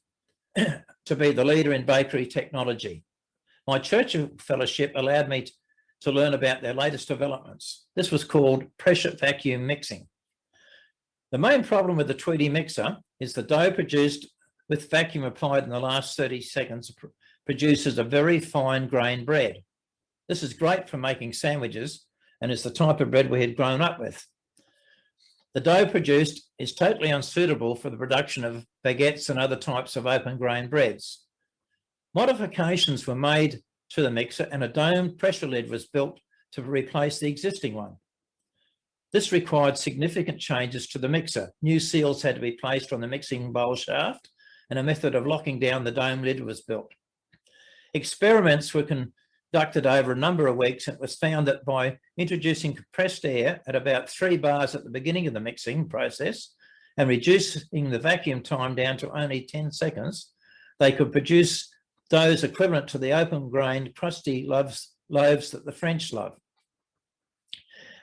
to be the leader in bakery technology. My Churchill Fellowship allowed me to learn about their latest developments. This was called pressure vacuum mixing. The main problem with the Tweedy Mixer is the dough produced with vacuum applied in the last 30 seconds produces a very fine grained bread. This is great for making sandwiches and is the type of bread we had grown up with. The dough produced is totally unsuitable for the production of baguettes and other types of open grain breads. Modifications were made to the mixer and a domed pressure lid was built to replace the existing one. This required significant changes to the mixer. New seals had to be placed on the mixing bowl shaft and a method of locking down the dome lid was built. Experiments were conducted over a number of weeks, and it was found that by introducing compressed air at about 3 bars at the beginning of the mixing process and reducing the vacuum time down to only 10 seconds, they could produce doughs equivalent to the open grained crusty loaves that the French love.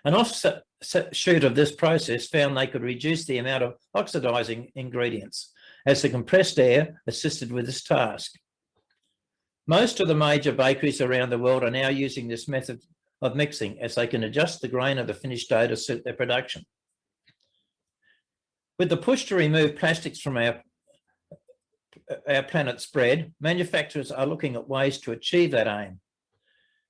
An offset shoot of this process found they could reduce the amount of oxidizing ingredients as the compressed air assisted with this task. Most of the major bakeries around the world are now using this method of mixing as they can adjust the grain of the finished dough to suit their production. With the push to remove plastics from our planet's bread, manufacturers are looking at ways to achieve that aim.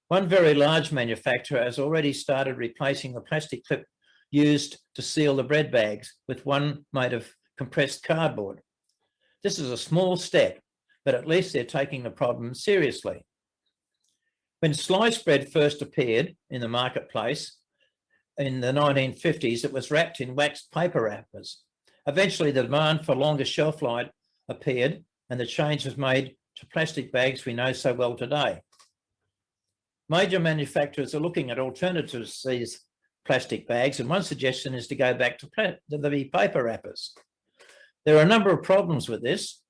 One very large manufacturer has already started replacing the plastic clip used to seal the bread bags with one made of compressed cardboard. This is a small step, but at least they're taking the problem seriously. When sliced bread first appeared in the marketplace in the 1950s, it was wrapped in waxed paper wrappers. Eventually, the demand for longer shelf life appeared and the change was made to plastic bags we know so well today. Major manufacturers are looking at alternatives to these plastic bags, and one suggestion is to go back to the paper wrappers. There are a number of problems with this.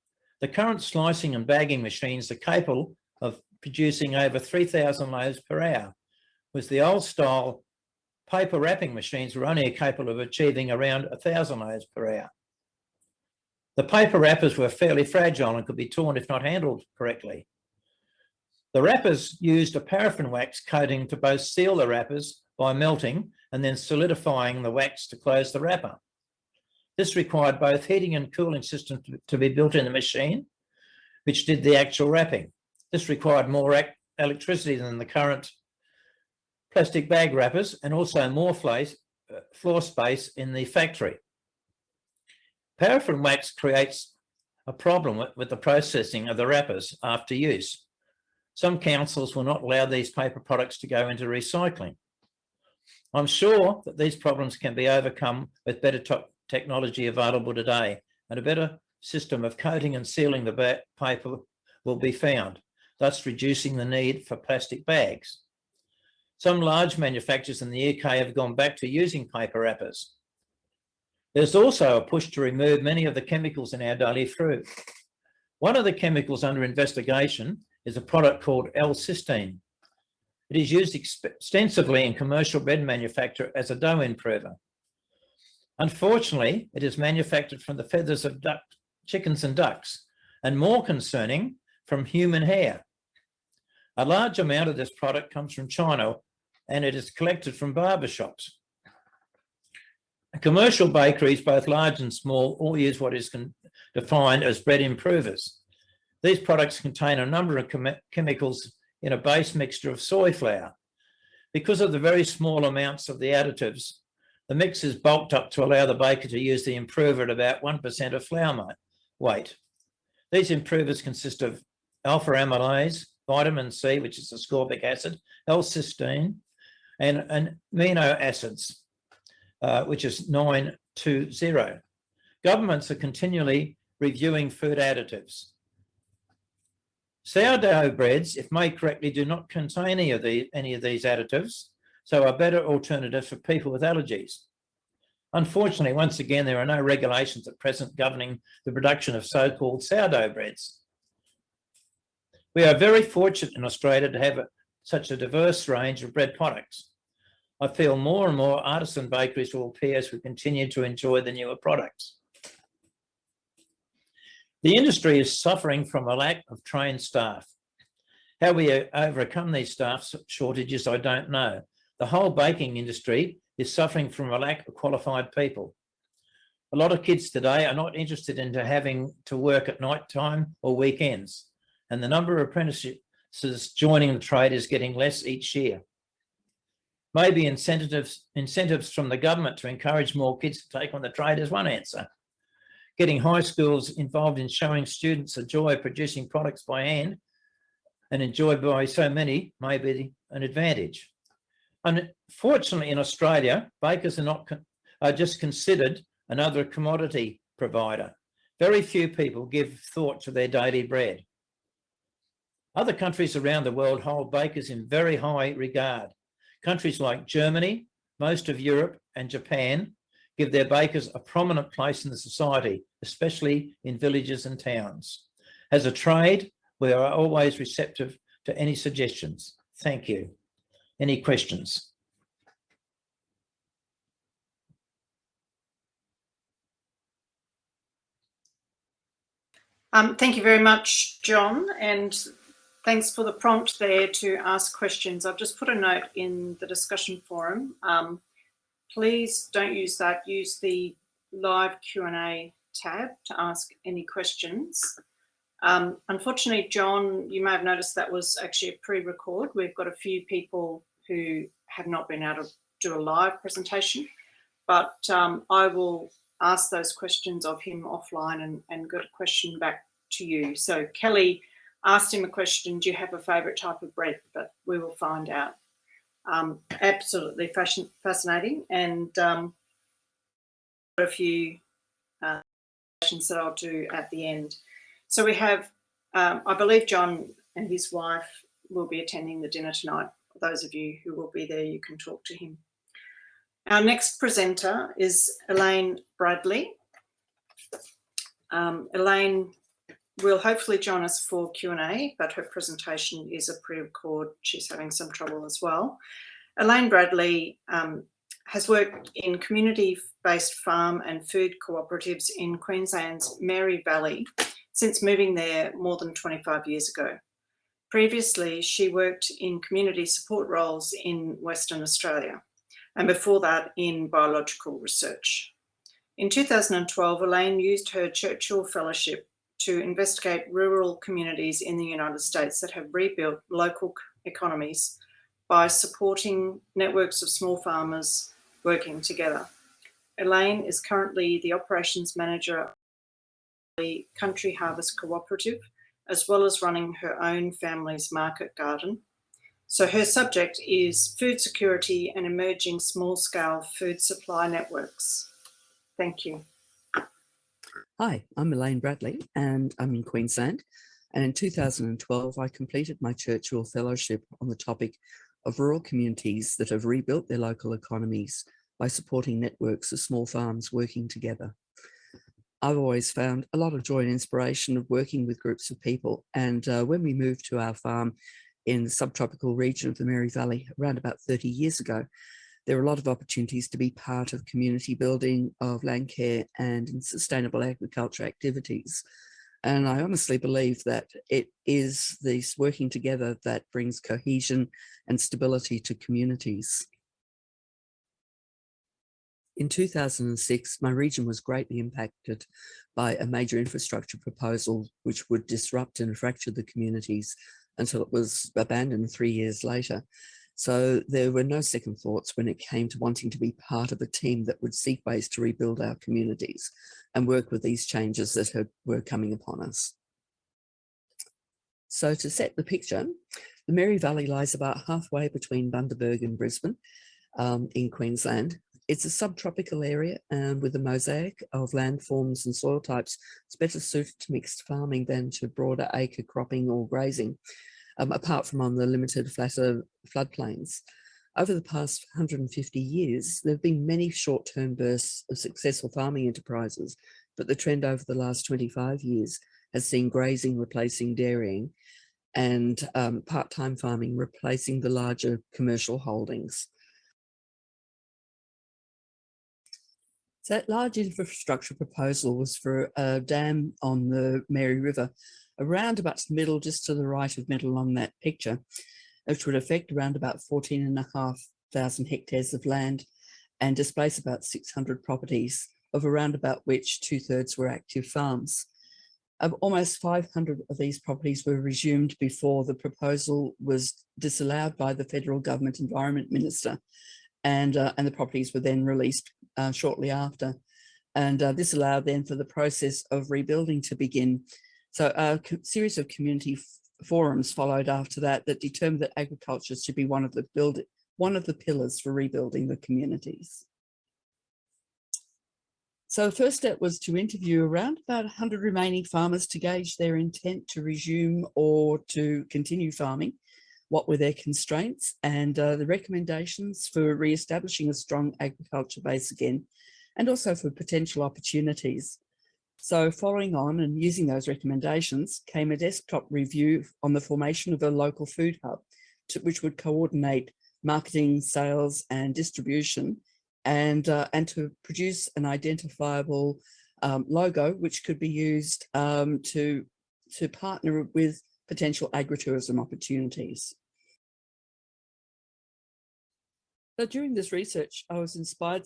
The current slicing and bagging machines are capable of producing over 3,000 loaves per hour, whereas the old style paper wrapping machines were only capable of achieving around 1,000 loaves per hour. The paper wrappers were fairly fragile and could be torn if not handled correctly. The wrappers used a paraffin wax coating to both seal the wrappers by melting and then solidifying the wax to close the wrapper. This required both heating and cooling systems to be built in the machine, which did the actual wrapping. This required more electricity than the current plastic bag wrappers and also more floor space in the factory. Paraffin wax creates a problem with the processing of the wrappers after use. Some councils will not allow these paper products to go into recycling. I'm sure that these problems can be overcome with better technology available today, and a better system of coating and sealing the paper will be found, thus reducing the need for plastic bags. Some large manufacturers in the UK have gone back to using paper wrappers. There's also a push to remove many of the chemicals in our daily food. One of the chemicals under investigation is a product called L-cysteine. It is used extensively in commercial bread manufacture as a dough improver. Unfortunately, it is manufactured from the feathers of chickens and ducks, and more concerning, from human hair. A large amount of this product comes from China, and it is collected from barber shops. Commercial bakeries, both large and small, all use what is defined as bread improvers. These products contain a number of chemicals in a base mixture of soy flour. Because of the very small amounts of the additives, the mix is bulked up to allow the baker to use the improver at about 1% of flour weight. These improvers consist of alpha amylase, vitamin C, which is ascorbic acid, L-cysteine, and amino acids, which is 920. Governments are continually reviewing food additives. Sourdough breads, if made correctly, do not contain any of these additives, so are better alternatives for people with allergies. Unfortunately, once again, there are no regulations at present governing the production of so-called sourdough breads. We are very fortunate in Australia to have such a diverse range of bread products. I feel more and more artisan bakeries will appear as we continue to enjoy the newer products. The industry is suffering from a lack of trained staff. How we overcome these staff shortages, I don't know. The whole baking industry is suffering from a lack of qualified people. A lot of kids today are not interested in having to work at night time or weekends, and the number of apprentices joining the trade is getting less each year. Maybe incentives from the government to encourage more kids to take on the trade is one answer. Getting high schools involved in showing students the joy of producing products by hand and enjoyed by so many may be an advantage. Unfortunately, in Australia, bakers are just considered another commodity provider. Very few people give thought to their daily bread. Other countries around the world hold bakers in very high regard. Countries like Germany, most of Europe, and Japan give their bakers a prominent place in the society, especially in villages and towns. As a trade, we are always receptive to any suggestions. Thank you. Any questions? Thank you very much, John, and thanks for the prompt there to ask questions. I've just put a note in the discussion forum. Please don't use that. Use the live Q&A tab to ask any questions. Unfortunately, John, you may have noticed that was actually a pre-record. We've got a few people who have not been able to do a live presentation, but I will ask those questions of him offline and get a question back to you. So Kelly asked him a question, do you have a favourite type of bread? But we will find out. Absolutely fascinating, and a few questions that I'll do at the end. So we have, I believe John and his wife will be attending the dinner tonight. For those of you who will be there, you can talk to him. Our next presenter is Elaine Bradley. Elaine will hopefully join us for Q&A, but her presentation is a pre-record. She's having some trouble as well. Elaine Bradley has worked in community-based farm and food cooperatives in Queensland's Mary Valley since moving there more than 25 years ago. Previously, she worked in community support roles in Western Australia, and before that in biological research. In 2012, Elaine used her Churchill Fellowship to investigate rural communities in the United States that have rebuilt local economies by supporting networks of small farmers working together. Elaine is currently the operations manager of the Country Harvest Cooperative, as well as running her own family's market garden. So her subject is food security and emerging small-scale food supply networks. Thank you. Hi, I'm Elaine Bradley and I'm in Queensland. And in 2012, I completed my Churchill Fellowship on the topic of rural communities that have rebuilt their local economies by supporting networks of small farms working together. I've always found a lot of joy and inspiration of working with groups of people. And when we moved to our farm in the subtropical region of the Mary Valley around about 30 years ago, there were a lot of opportunities to be part of community building, of land care and in sustainable agriculture activities. And I honestly believe that it is this working together that brings cohesion and stability to communities. In 2006, my region was greatly impacted by a major infrastructure proposal which would disrupt and fracture the communities until it was abandoned 3 years later. So there were no second thoughts when it came to wanting to be part of a team that would seek ways to rebuild our communities and work with these changes that were coming upon us. So to set the picture, the Mary Valley lies about halfway between Bundaberg and Brisbane in Queensland. It's a subtropical area with a mosaic of landforms and soil types. It's better suited to mixed farming than to broader acre cropping or grazing. Apart from on the limited flatter floodplains. Over the past 150 years, there have been many short-term bursts of successful farming enterprises, but the trend over the last 25 years has seen grazing replacing dairying and part-time farming replacing the larger commercial holdings. So that large infrastructure proposal was for a dam on the Mary River, around about the middle, just to the right of middle on that picture, which would affect around about 14,500 hectares of land and displace about 600 properties, of around about which 2/3 were active farms. Almost 500 of these properties were resumed before the proposal was disallowed by the federal government environment minister, and the properties were then released shortly after. And this allowed then for the process of rebuilding to begin. So a series of community forums followed after that determined that agriculture should be one of the pillars for rebuilding the communities. So the first step was to interview around about 100 remaining farmers to gauge their intent to resume or to continue farming, what were their constraints, and the recommendations for re-establishing a strong agriculture base again, and also for potential opportunities. So following on and using those recommendations came a desktop review on the formation of a local food hub, which would coordinate marketing, sales and distribution, and to produce an identifiable logo which could be used to partner with potential agritourism opportunities. So during this research, I was inspired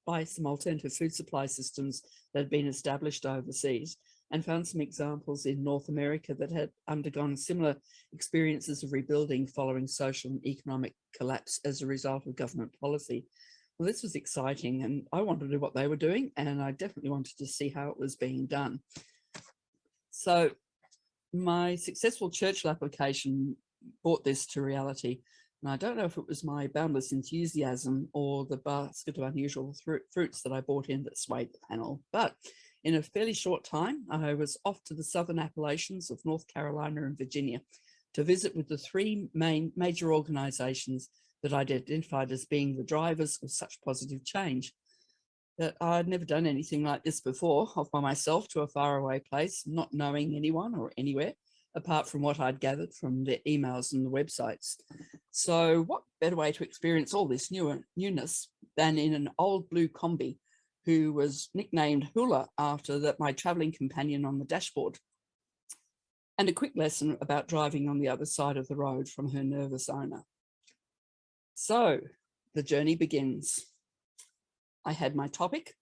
by some alternative food supply systems that had been established overseas, and found some examples in North America that had undergone similar experiences of rebuilding following social and economic collapse as a result of government policy. Well, this was exciting, and I wanted to do what they were doing, and I definitely wanted to see how it was being done. So my successful Churchill application brought this to reality. And I don't know if it was my boundless enthusiasm or the basket of unusual fruits that I brought in that swayed the panel. But in a fairly short time, I was off to the Southern Appalachians of North Carolina and Virginia to visit with the three major organizations that I'd identified as being the drivers of such positive change. That I'd never done anything like this before, off by myself to a faraway place, not knowing anyone or anywhere, apart from what I'd gathered from the emails and the websites. So what better way to experience all this newness than in an old blue combi who was nicknamed Hula after my traveling companion on the dashboard, and a quick lesson about driving on the other side of the road from her nervous owner. So the journey begins. I had my topic,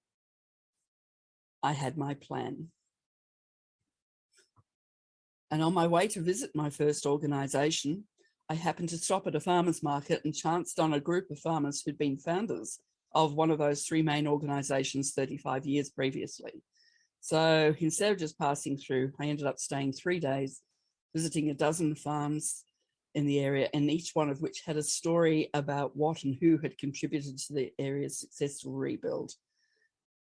I had my plan. And on my way to visit my first organisation, I happened to stop at a farmer's market and chanced on a group of farmers who'd been founders of one of those three main organisations 35 years previously. So instead of just passing through, I ended up staying 3 days, visiting a dozen farms in the area, and each one of which had a story about what and who had contributed to the area's successful rebuild.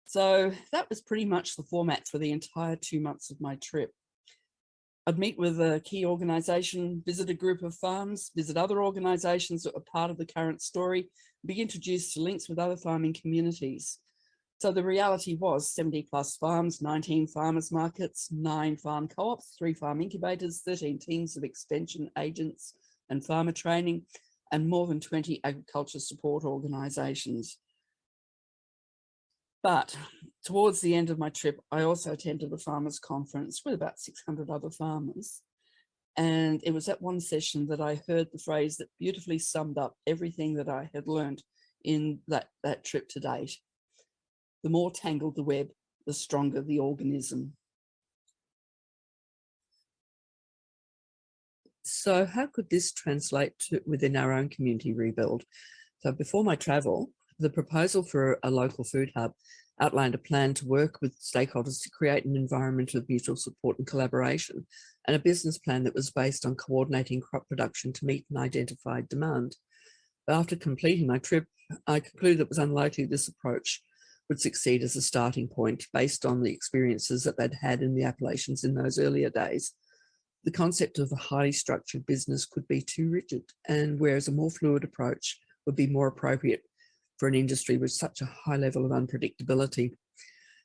So that was pretty much the format for the entire 2 months of my trip. I'd meet with a key organisation, visit a group of farms, visit other organisations that were part of the current story, be introduced to links with other farming communities. So the reality was 70 plus farms, 19 farmers markets, 9 farm co-ops, 3 farm incubators, 13 teams of extension agents and farmer training, and more than 20 agriculture support organisations. But towards the end of my trip, I also attended a farmers conference with about 600 other farmers. And it was at one session that I heard the phrase that beautifully summed up everything that I had learned in that trip to date. The more tangled the web, the stronger the organism. So how could this translate to within our own community rebuild? So before my travel, the proposal for a local food hub outlined a plan to work with stakeholders to create an environment of mutual support and collaboration, and a business plan that was based on coordinating crop production to meet an identified demand. But after completing my trip, I concluded it was unlikely this approach would succeed as a starting point based on the experiences that they'd had in the Appalachians in those earlier days. The concept of a highly structured business could be too rigid, and whereas a more fluid approach would be more appropriate for an industry with such a high level of unpredictability.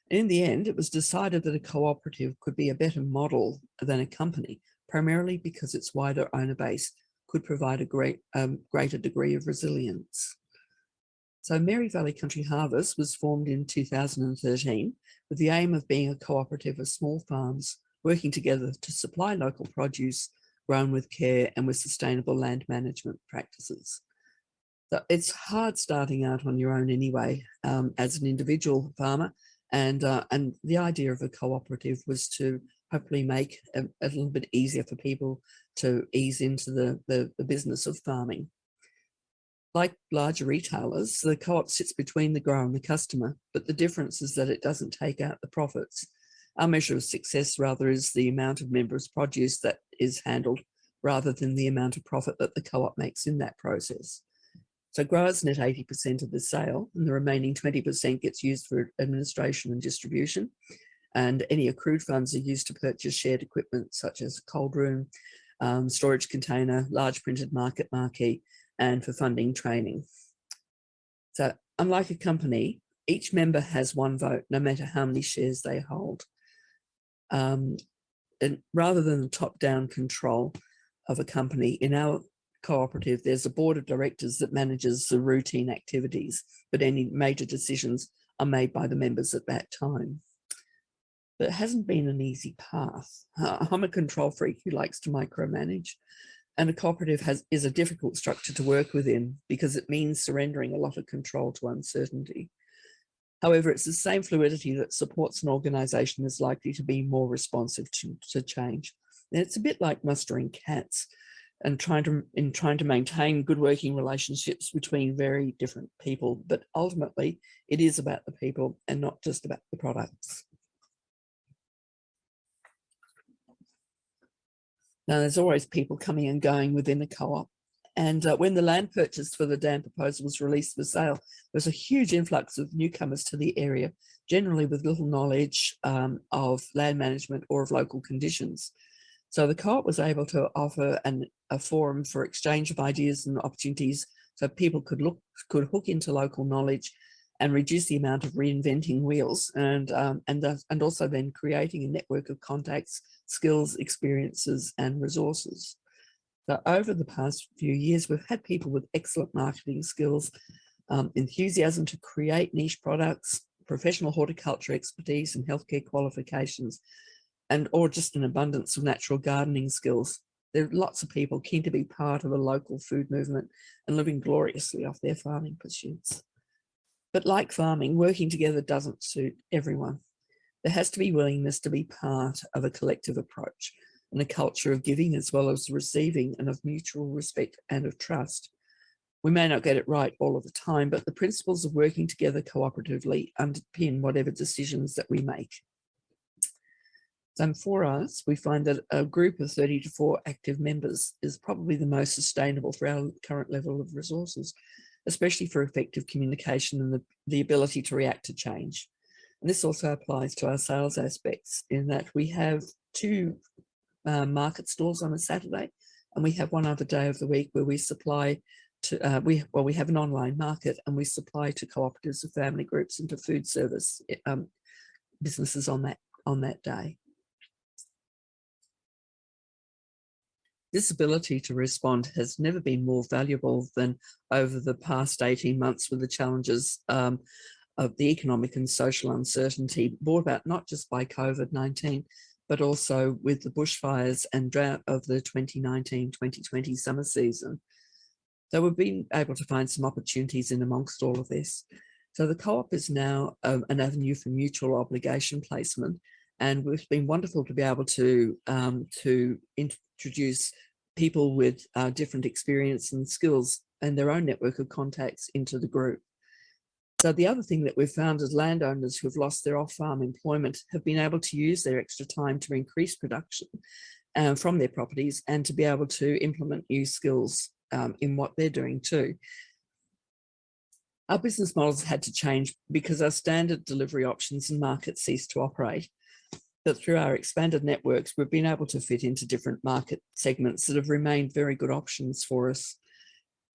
In the end, it was decided that a cooperative could be a better model than a company, primarily because its wider owner base could provide a greater degree of resilience. So Mary Valley Country Harvest was formed in 2013 with the aim of being a cooperative of small farms working together to supply local produce grown with care and with sustainable land management practices. So it's hard starting out on your own anyway, as an individual farmer, and the idea of a cooperative was to hopefully make a little bit easier for people to ease into the business of farming. Like larger retailers, the co-op sits between the grower and the customer, but the difference is that it doesn't take out the profits. Our measure of success rather is the amount of members' produce that is handled rather than the amount of profit that the co-op makes in that process. So growers net 80% of the sale, and the remaining 20% gets used for administration and distribution. And any accrued funds are used to purchase shared equipment such as a cold room, storage container, large printed market marquee, and for funding training. So unlike a company, each member has one vote, no matter how many shares they hold. And rather than the top-down control of a company, in our cooperative, there's a board of directors that manages the routine activities, but any major decisions are made by the members at that time. But it hasn't been an easy path. I'm a control freak who likes to micromanage, and a cooperative is a difficult structure to work within because it means surrendering a lot of control to uncertainty. However, it's the same fluidity that supports an organisation is likely to be more responsive to change. And it's a bit like mustering cats and trying to maintain good working relationships between very different people. But ultimately, it is about the people and not just about the products. Now, there's always people coming and going within a co-op. And when the land purchase for the dam proposal was released for sale, there was a huge influx of newcomers to the area, generally with little knowledge of land management or of local conditions. So the co-op was able to offer a forum for exchange of ideas and opportunities so people could hook into local knowledge and reduce the amount of reinventing wheels, and also then creating a network of contacts, skills, experiences, and resources. So over the past few years, we've had people with excellent marketing skills, enthusiasm to create niche products, professional horticulture expertise and healthcare qualifications, or just an abundance of natural gardening skills. There are lots of people keen to be part of a local food movement and living gloriously off their farming pursuits. But like farming, working together doesn't suit everyone. There has to be willingness to be part of a collective approach and a culture of giving as well as receiving, and of mutual respect and of trust. We may not get it right all of the time, but the principles of working together cooperatively underpin whatever decisions that we make. So for us, we find that a group of 30 to 4 active members is probably the most sustainable for our current level of resources, especially for effective communication and the ability to react to change. And this also applies to our sales aspects in that we have 2 market stalls on a Saturday, and we have one other day of the week where we supply to, we have an online market, and we supply to cooperatives of family groups and to food service businesses on that day. This ability to respond has never been more valuable than over the past 18 months with the challenges of the economic and social uncertainty brought about not just by COVID-19, but also with the bushfires and drought of the 2019-2020 summer season. So we've been able to find some opportunities in amongst all of this. So the co-op is now an avenue for mutual obligation placement, and it's been wonderful to be able to introduce people with different experience and skills and their own network of contacts into the group. So the other thing that we've found is landowners who have lost their off-farm employment have been able to use their extra time to increase production from their properties and to be able to implement new skills in what they're doing too. Our business models had to change because our standard delivery options and markets ceased to operate. But through our expanded networks, we've been able to fit into different market segments that have remained very good options for us,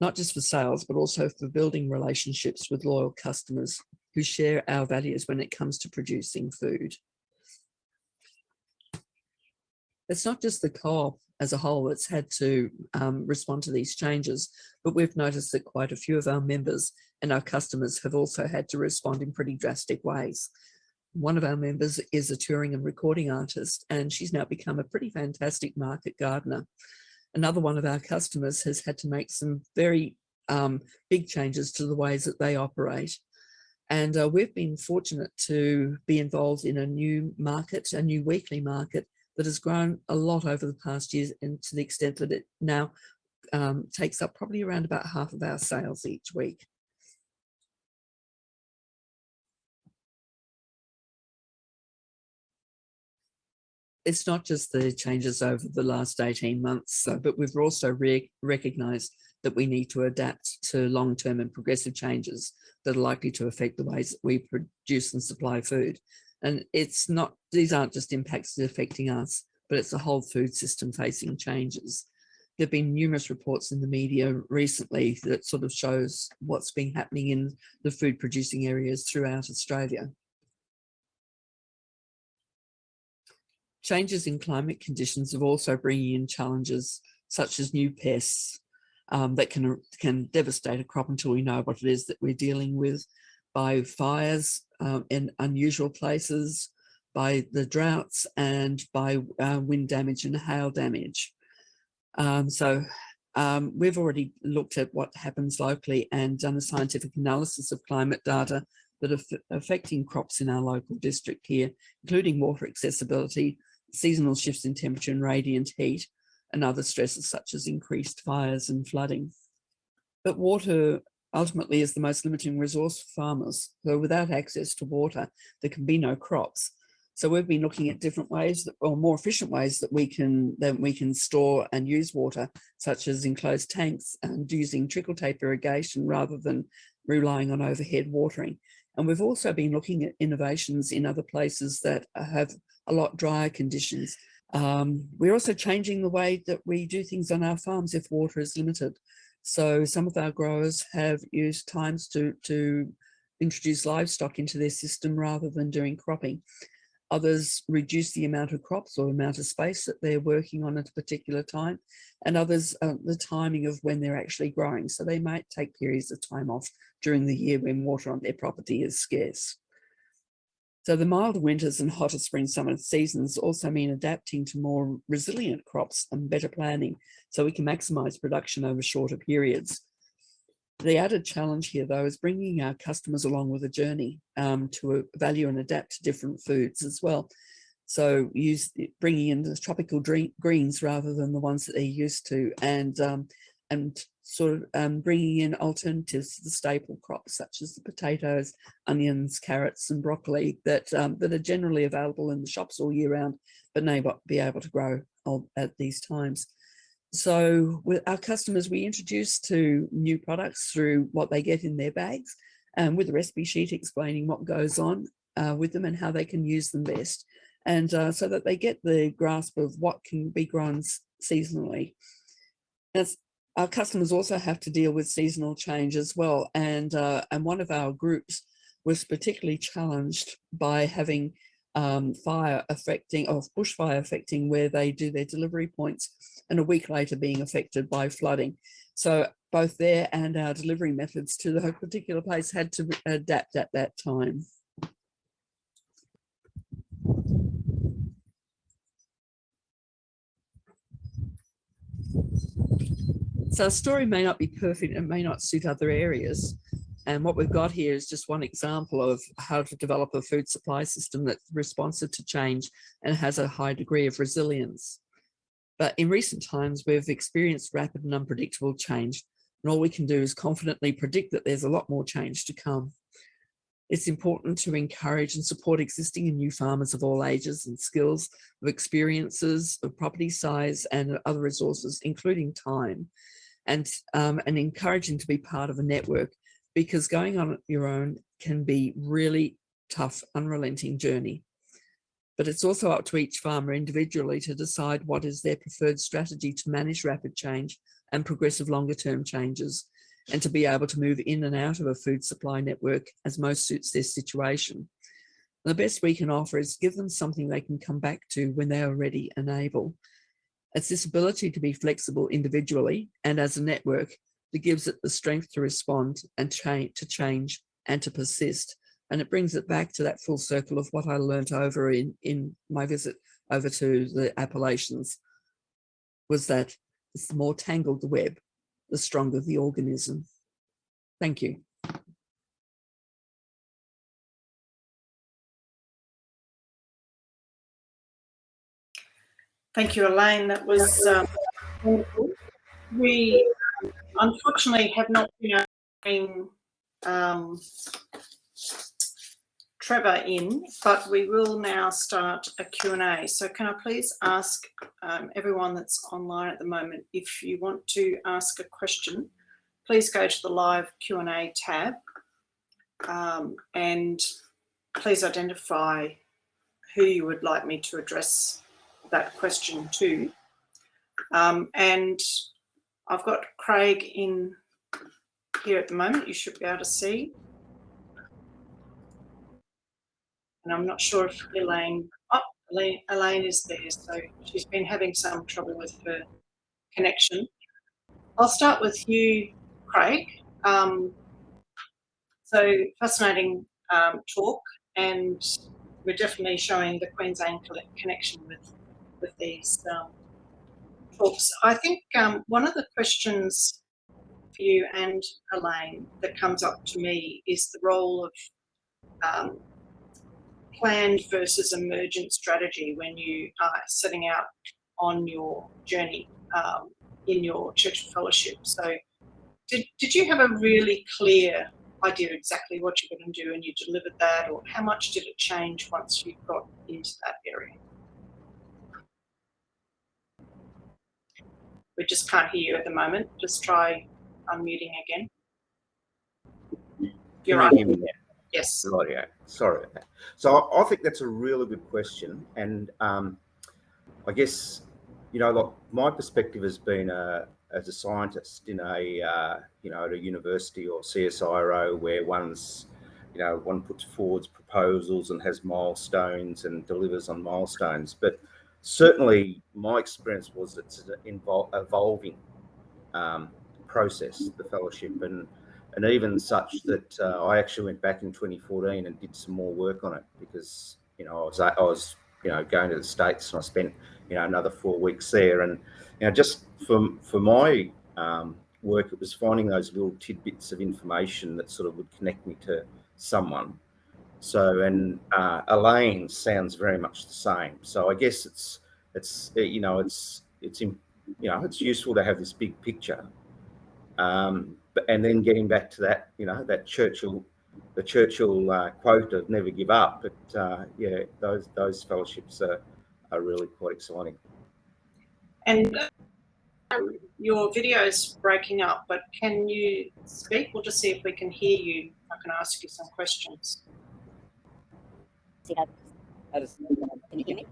not just for sales, but also for building relationships with loyal customers who share our values when it comes to producing food. It's not just the co-op as a whole that's had to respond to these changes, but we've noticed that quite a few of our members and our customers have also had to respond in pretty drastic ways. One of our members is a touring and recording artist, and she's now become a pretty fantastic market gardener. Another one of our customers has had to make some very big changes to the ways that they operate. And we've been fortunate to be involved in a new market, a new weekly market that has grown a lot over the past years, and to the extent that it now takes up probably around about half of our sales each week. It's not just the changes over the last 18 months, but we've also recognised that we need to adapt to long-term and progressive changes that are likely to affect the ways that we produce and supply food. And it's not, these aren't just impacts that are affecting us, but it's a whole food system facing changes. There have been numerous reports in the media recently that sort of shows what's been happening in the food producing areas throughout Australia. Changes in climate conditions are also bringing in challenges such as new pests that can devastate a crop until we know what it is that we're dealing with, by fires in unusual places, by the droughts, and by wind damage and hail damage. We've already looked at what happens locally and done a scientific analysis of climate data that are affecting crops in our local district here, including water accessibility, seasonal shifts in temperature and radiant heat, and other stresses such as increased fires and flooding. But water ultimately is the most limiting resource for farmers. So without access to water, there can be no crops. So we've been looking at different ways, or more efficient ways that we can store and use water, such as enclosed tanks and using trickle tape irrigation rather than relying on overhead watering. And we've also been looking at innovations in other places that have a lot drier conditions. We're also changing the way that we do things on our farms if water is limited. So some of our growers have used times to introduce livestock into their system rather than doing cropping. Others reduce the amount of crops or amount of space that they're working on at a particular time, and others the timing of when they're actually growing. So they might take periods of time off during the year when water on their property is scarce. So the milder winters and hotter spring summer seasons also mean adapting to more resilient crops and better planning so we can maximise production over shorter periods. The added challenge here, though, is bringing our customers along with a journey to value and adapt to different foods as well. So bringing in the tropical greens rather than the ones that they're used to, and and sort of bringing in alternatives to the staple crops such as the potatoes, onions, carrots and broccoli that are generally available in the shops all year round, but may not be able to grow at these times. So with our customers, we introduce to new products through what they get in their bags, with a recipe sheet explaining what goes on with them and how they can use them best. And so that they get the grasp of what can be grown seasonally. As our customers also have to deal with seasonal change as well. And one of our groups was particularly challenged by having bushfire affecting where they do their delivery points, and a week later being affected by flooding. So both their and our delivery methods to the particular place had to adapt at that time. So our story may not be perfect and may not suit other areas. And what we've got here is just one example of how to develop a food supply system that's responsive to change and has a high degree of resilience. But in recent times, we've experienced rapid and unpredictable change, and all we can do is confidently predict that there's a lot more change to come. It's important to encourage and support existing and new farmers of all ages and skills, of experiences, of property size and other resources, including time, and encouraging to be part of a network, because going on your own can be really tough, unrelenting journey. But it's also up to each farmer individually to decide what is their preferred strategy to manage rapid change and progressive longer term changes, and to be able to move in and out of a food supply network as most suits their situation. The best we can offer is give them something they can come back to when they are ready and able. It's this ability to be flexible individually and as a network that gives it the strength to respond and to change and to persist. And it brings it back to that full circle of what I learned over in my visit over to the Appalachians, was that it's the more tangled the web, the stronger the organism. Thank you. Thank you, Elaine. That was wonderful. We unfortunately have not been able to bring Trevor in, but we will now start a Q&A. So can I please ask everyone that's online at the moment, if you want to ask a question, please go to the live Q&A tab and please identify who you would like me to address that question to. And I've got Craig in here at the moment, you should be able to see. And I'm not sure if Elaine is there, so she's been having some trouble with her connection. I'll start with you, Craig. So fascinating talk, and we're definitely showing the Queensland connection with these talks. I think one of the questions for you and Elaine that comes up to me is the role of planned versus emergent strategy when you are setting out on your journey in your Churchill fellowship. So did you have a really clear idea exactly what you're going to do and you delivered that, or how much did it change once you got into that area? We just can't hear you at the moment. Just try unmuting again. You're right. Hear me now? Yes. Right, yeah. Sorry about that. So I think that's a really good question. And I guess, like my perspective has been as a scientist in a, at a university or CSIRO where one puts forward proposals and has milestones and delivers on milestones. But certainly my experience was it's an evolving process, the fellowship, and even such that I actually went back in 2014 and did some more work on it because, I was going to the States and I spent, another 4 weeks there. And, just for my work, it was finding those little tidbits of information that sort of would connect me to someone. So, and Elaine sounds very much the same. So I guess it's useful to have this big picture. And then getting back to that, that the Churchill quote of "never give up." But yeah, those fellowships are really quite exciting. And your video's breaking up, but can you speak? We'll just see if we can hear you. I can ask you some questions. Can you hear me?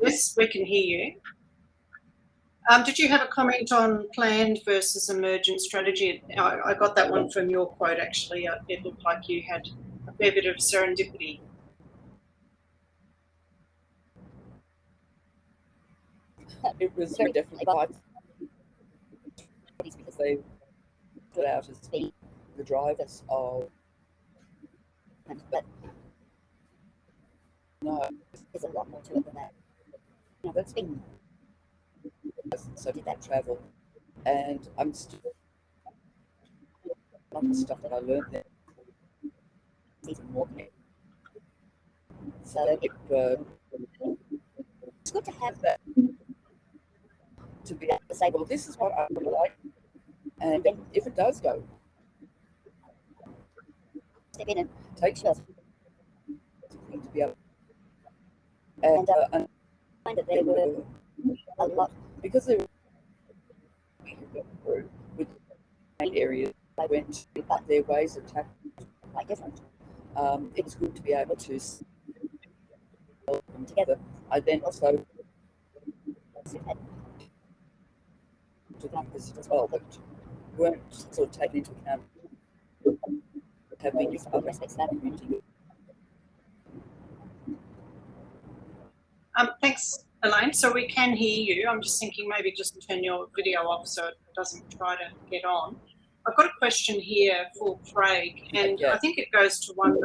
Yes, we can hear you. Did you have a comment on planned versus emergent strategy? I got that one from your quote, actually. It looked like you had a fair bit of serendipity. It was very definitely quite because they put out as the drivers of, but no, there's a lot more to it than that. That's been so did that travel, and I'm still a lot of the stuff that I learned there even more. So it's good to have that, to be able to say, well, this is what I would like, and then if it does go, step in and take shots to be able. And find that there were a lot because they were with areas they went to, but their ways of tackling were quite different. It was good to be able to them together. I then also to that as well that weren't sort of taken into account, have been used other aspects of that community. Thanks, Elaine. So we can hear you. I'm just thinking maybe just turn your video off so it doesn't try to get on. I've got a question here for Craig, and I think it goes to one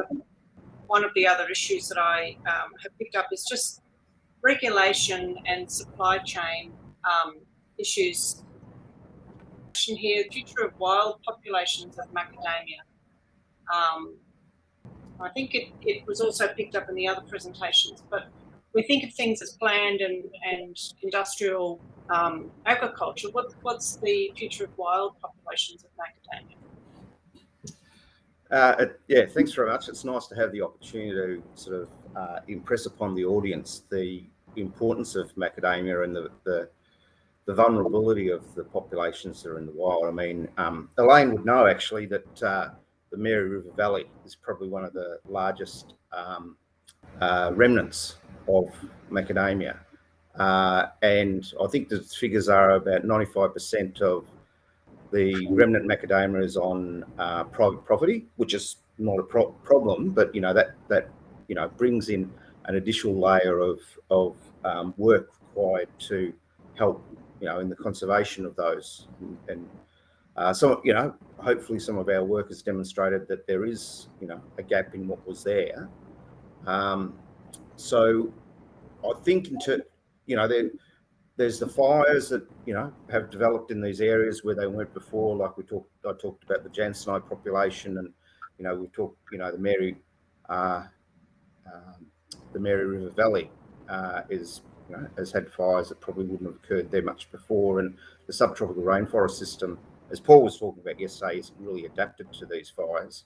of the other issues that I have picked up is just regulation and supply chain issues. Question here: future of wild populations of macadamia. I think it was also picked up in the other presentations, but we think of things as planned and industrial agriculture. What's the future of wild populations of macadamia? Yeah, thanks very much. It's nice to have the opportunity to sort of impress upon the audience the importance of macadamia and the vulnerability of the populations that are in the wild. I mean, Elaine would know actually that the Mary River Valley is probably one of the largest remnants of macadamia. And I think the figures are about 95% of the remnant macadamia is on private property, which is not a problem, but that brings in an additional layer of work required to help in the conservation of those. And so hopefully some of our work has demonstrated that there is a gap in what was there. So I think there's the fires that have developed in these areas where they weren't before. Like I talked about the Jansoni population, and we talked the Mary River Valley has had fires that probably wouldn't have occurred there much before, and the subtropical rainforest system, as Paul was talking about yesterday, isn't really adapted to these fires.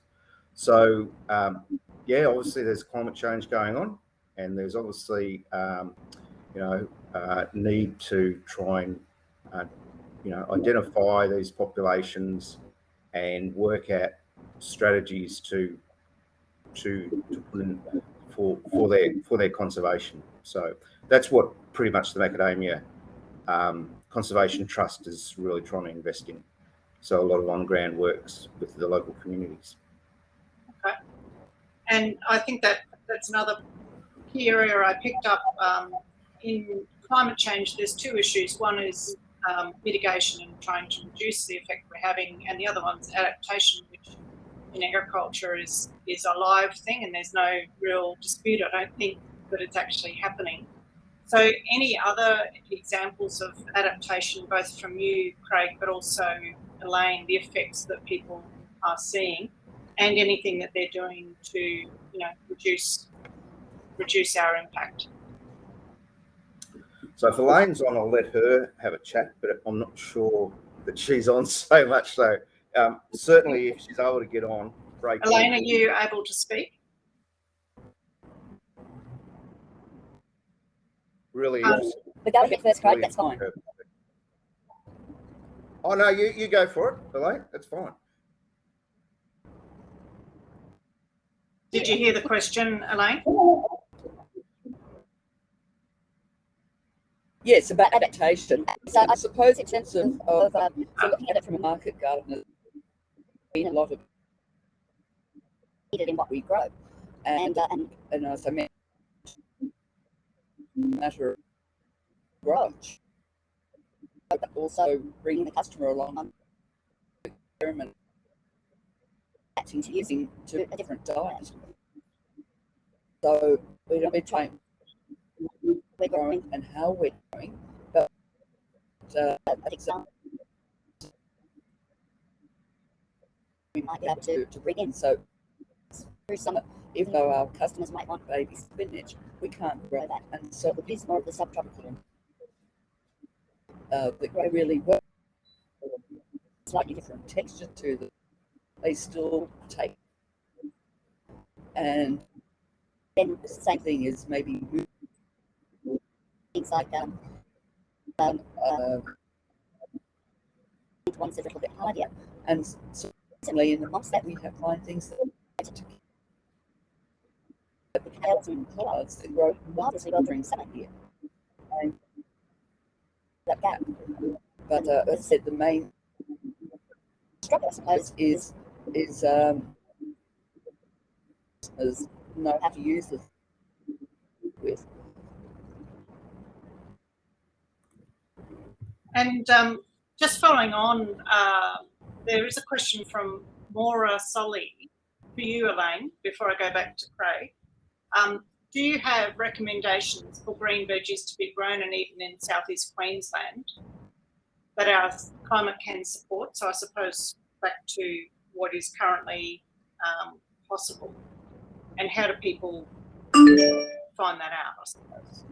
So obviously there's climate change going on, and there's obviously need to try and identify these populations and work out strategies to put in for their conservation. So that's what pretty much the Macadamia Conservation Trust is really trying to invest in. So a lot of on-ground works with the local communities. Okay, and I think that's another key area I picked up in climate change. There's two issues. One is mitigation and trying to reduce the effect we're having, and the other one's adaptation, which in agriculture is a live thing, and there's no real dispute, I don't think, that it's actually happening. So any other examples of adaptation, both from you, Craig, but also Elaine, the effects that people are seeing, and anything that they're doing to reduce our impact? So if Elaine's on, I'll let her have a chat, but I'm not sure that she's on so much. So certainly, if she's able to get on, break. Elaine, are you able to speak? Really Um, interesting. But go for it first, Craig, Really that's fine. interesting. Oh no, you go for it, Elaine. That's fine. Did you hear the question, Elaine? Yes, about adaptation. So I suppose in terms of so looking at it from a market garden, there's been a lot of needed in what we grow. and as I mentioned, matter of growth, but also bringing the customer along on experiment Acting to using to a different diet. So we're trying we're growing. and how we're growing, but An example we might be able to bring in. so Through some, even though our customers might want baby spinach, we can't grow that, and so it is more of the subtropical, that grow really well. slightly different. Texture to them, they still take, and Then the same thing is maybe things like one's a little bit hardier. and certainly in the months that we have find things that The kales and plants that grow marvelously well during summer here. that gap. But as I said, the main Struggle, I suppose, is know how to use this with. And just following on, there is a question from Maura Solly for you, Elaine, before I go back to Craig. Do you have recommendations for green veggies to be grown and eaten in southeast Queensland that our climate can support? So I suppose back to what is currently possible, and how do people find that out, I suppose?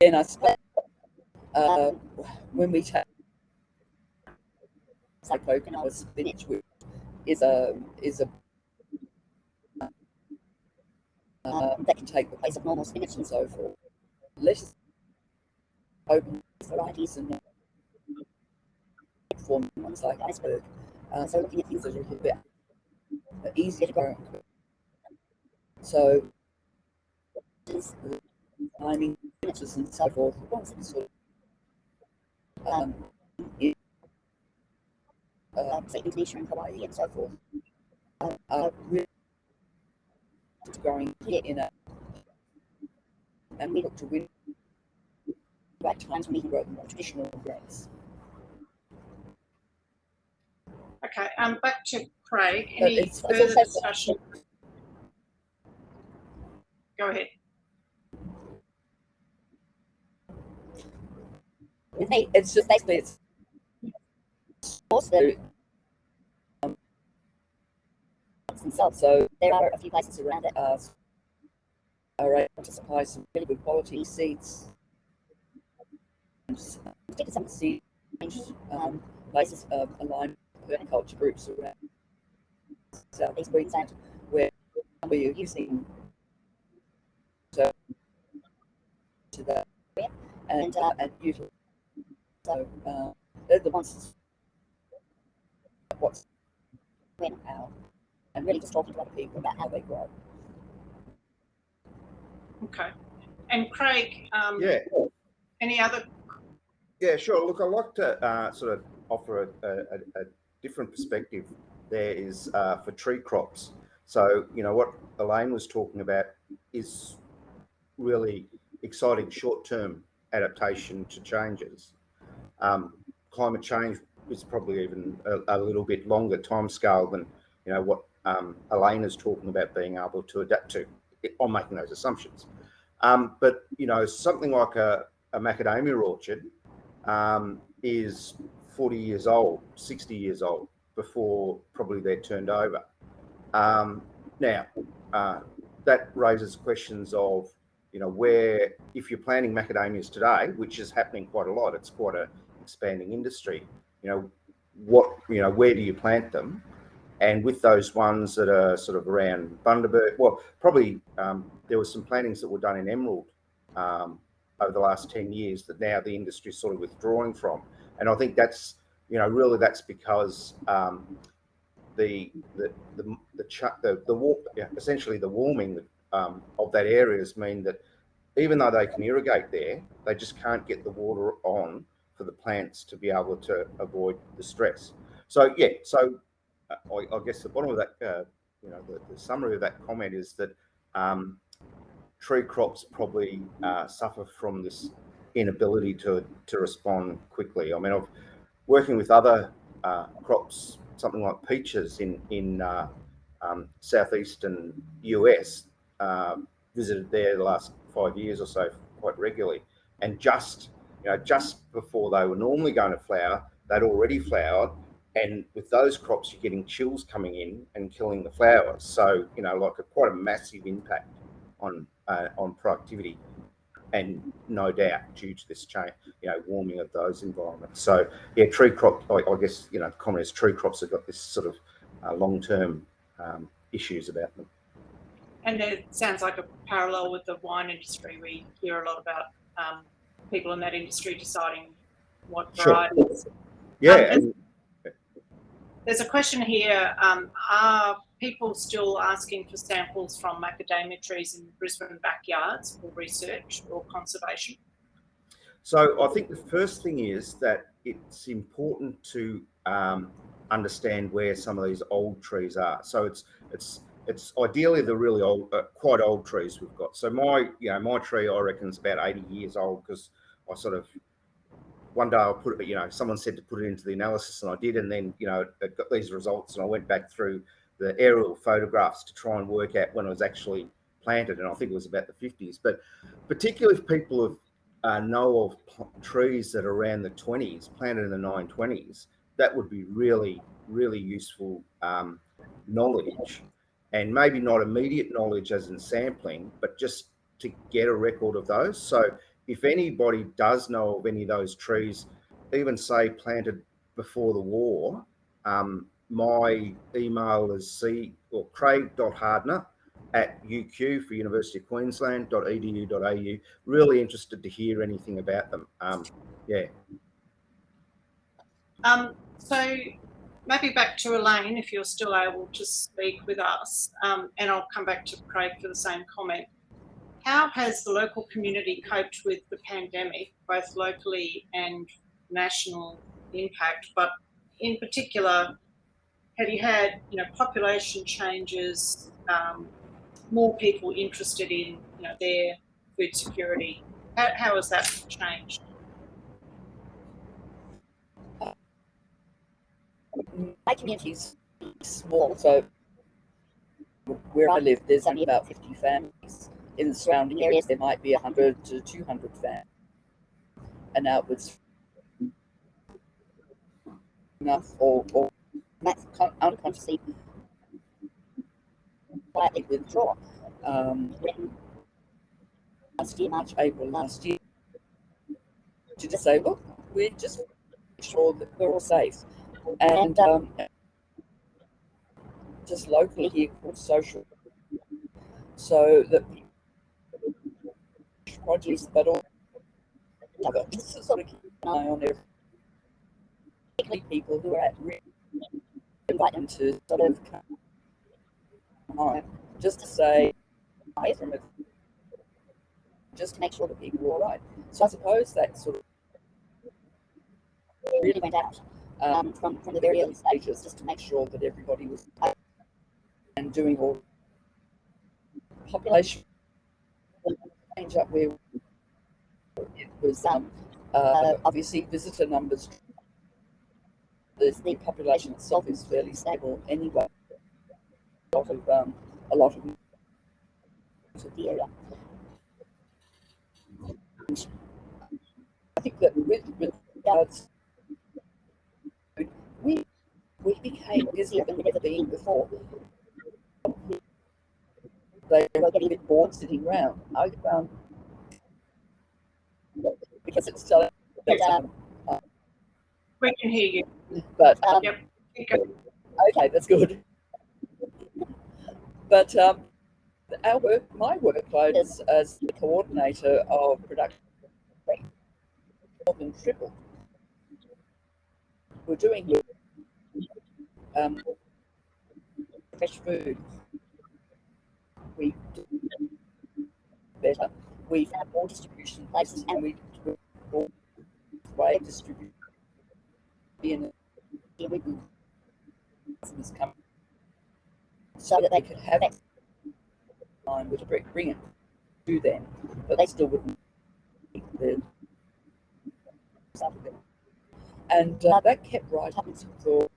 And I suppose when we take like coconut or spinach, which is a that can take the place of normal spinach and so forth. Lettuce, open varieties and form ones like iceberg. So looking at things that are a little bit easier to grow. So timing spinaches and so forth, ones that sort of say Indonesia and Hawaii and so forth, are really growing here in a, and we look to win right times when we can grow more traditional grains. Okay, back to Craig. But Any it's further also- discussion? Go ahead. It's just basically it's also themselves. so There are a few places around it. are able to supply some really good quality seeds. Particularly some Seed places aligned permaculture groups around Southeast Queensland where we're using to that and utilize. So they're the ones what's when how and really just talking to other people about how they grow. Okay. And Craig, Yeah. any other? Yeah, sure. Look, I'd like to sort of offer a different perspective. There is for tree crops. So, you know, what Elaine was talking about is really exciting short-term adaptation to changes. Climate change is probably even a little bit longer timescale than, you know, what Elaine is talking about being able to adapt to. I'm making those assumptions. But, you know, something like a macadamia orchard is 40 years old, 60 years old before probably they're turned over. Now, that raises questions of, where if you're planting macadamias today, which is happening quite a lot, it's quite a expanding industry. Where do you plant them? And with those ones that are sort of around Bundaberg, well, probably there were some plantings that were done in Emerald over the last 10 years that now the industry is sort of withdrawing from. And I think that's, really that's because essentially the warming of that area has mean that even though they can irrigate there, they just can't get the water on for the plants to be able to avoid the stress. So I guess the bottom of that, the summary of that comment is that tree crops probably suffer from this inability to respond quickly. I mean, I've working with other crops, something like peaches in southeastern US, visited there the last 5 years or so quite regularly, and just before they were normally going to flower, they'd already flowered. And with those crops, you're getting chills coming in and killing the flowers. So, quite a massive impact on productivity, and no doubt due to this change, warming of those environments. So, tree crop, I guess, common as tree crops have got this sort of long-term issues about them. And it sounds like a parallel with the wine industry. We hear a lot about people in that industry deciding what varieties. Sure. Yeah. There's a question here. Are people still asking for samples from macadamia trees in Brisbane backyards for research or conservation? So I think the first thing is that it's important to understand where some of these old trees are. So it's ideally the really old, quite old trees we've got. So my tree, I reckon, is about 80 years old, because I sort of, one day I put it, someone said to put it into the analysis, and I did, and then, it got these results, and I went back through the aerial photographs to try and work out when it was actually planted, and I think it was about the 50s. But particularly if people know of trees that are around the 20s, planted in the 1920s, that would be really, really useful knowledge, and maybe not immediate knowledge as in sampling, but just to get a record of those. So if anybody does know of any of those trees, even say planted before the war, my email is craig.hardner@UQ for University of Queensland.edu.au. Really interested to hear anything about them. So maybe back to Elaine, if you're still able to speak with us, and I'll come back to Craig for the same comment. How has the local community coped with the pandemic, both locally and national impact? But in particular, have you had, population changes, more people interested in, their food security? How has that changed? My community's small, so where I live, there's only about 50 families. In the surrounding areas, there might be 100 to 200 families. And outwards enough or unconsciously quietly withdraw. March, April last year, to just say, look, we're just sure that we're all safe. And just locally here called social, so that produce, but also just to sort of keep an eye on everything, particularly people who are at risk, invite them to sort of come on, just to say hi from it, just to make sure that people are all right. So I suppose that sort of really went out from the very early stages, just to make sure that everybody was and doing all population change up where it was obviously visitor numbers. The population itself is fairly stable anyway. A lot of the area. I think that with regards, we became busier than we've ever been before. They were getting a bit bored sitting around. I found because it's still. We can hear you. But Yep. Keep going. okay, that's good. But my workload as the coordinator of production more than tripled. We're doing fresh food. We do better. We found more distribution places, and we more way distribution. In we customers come so that they could have that time with bring it to them, but they still wouldn't eat the stuff of it. And that kept right up until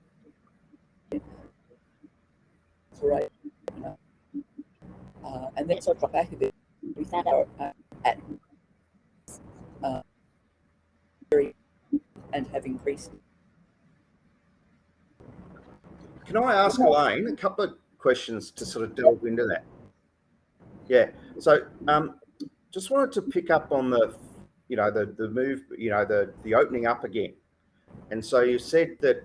and then it sort of dropped back a bit. We found out at and have increased. Can I ask Elaine a couple of questions to sort of delve into that? Yeah. So just wanted to pick up on the move, the opening up again. And so you said that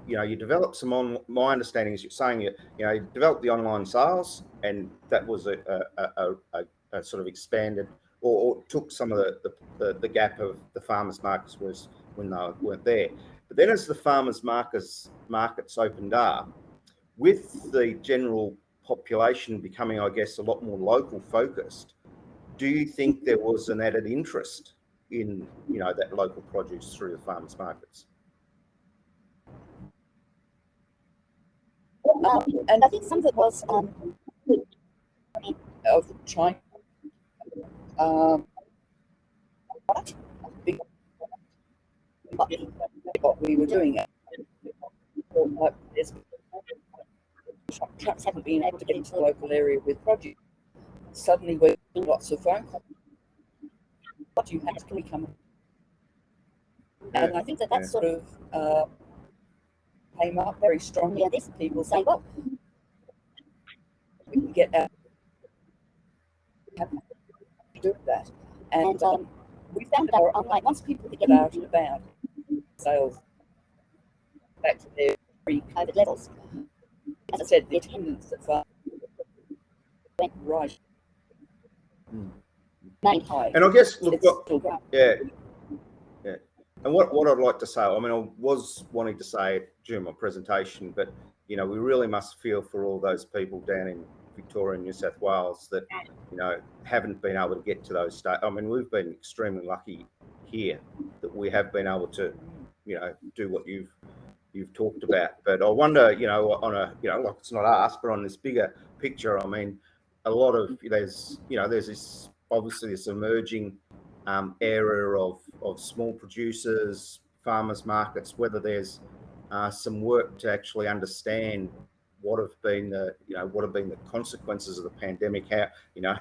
you developed some my understanding is you're saying you developed the online sales, and that was a sort of expanded or took some of the gap of the farmers markets was when they weren't there. But then as the farmers markets opened up, with the general population becoming, I guess, a lot more local focused, do you think there was an added interest in that local produce through the farmers markets? And I think some of it was of trying what we were doing. Trucks haven't been able to get into the local area with produce. Suddenly we're getting lots of phone calls. What do you have? Can we come? And I think that sort of came up very strongly. And these people say, well, we can get out to do that. And we found that our online, once people could get out and about, sales back to their pre-COVID levels. As I said, the attendance at farm went right. Main high. And I guess, look, yeah. And what I'd like to say, I mean, I was wanting to say it during my presentation, but we really must feel for all those people down in Victoria and New South Wales that haven't been able to get to those states. I mean, we've been extremely lucky here that we have been able to, do what you've talked about. But I wonder, on a, like it's not us, but on this bigger picture, I mean, a lot of there's this obviously this emerging area of small producers, farmers markets, whether there's some work to actually understand what have been the consequences of the pandemic,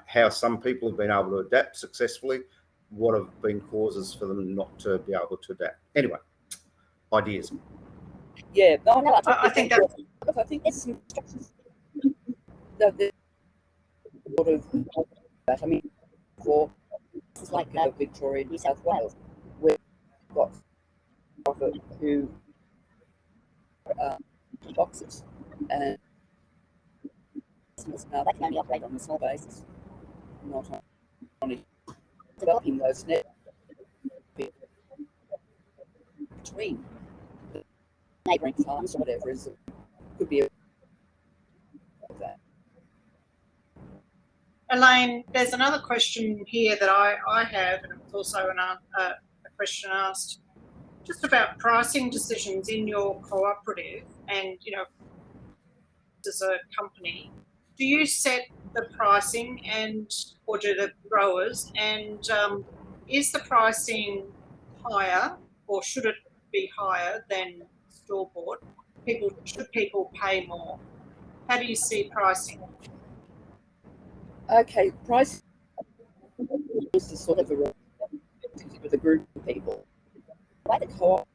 how some people have been able to adapt successfully, what have been causes for them not to be able to adapt. Anyway, ideas. Yeah, no, I think that. I think there's some that sort of that. I mean, for places like Victoria, New South Wales, we've got who boxes, and now they can only operate on a small basis, not only developing those net between the neighbouring farms or whatever is could be that. Elaine, there's another question here that I have, and it's also a question asked just about pricing decisions in your cooperative, and as a company, do you set the pricing or do the growers, and is the pricing higher or should it be higher than store bought? Should people pay more? How do you see pricing? Okay, price is sort of with a group of people. Like the co-op,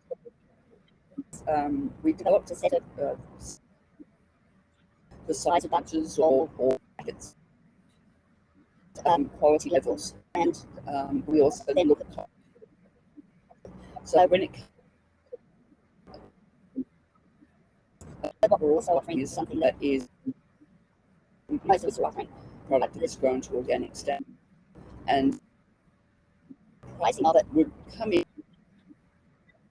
we developed a set of the size of bunches or packets, quality levels, and we also then look at So when it what we're also offering is something that is most of us are offering product that is grown to organic standard, and pricing of it would come in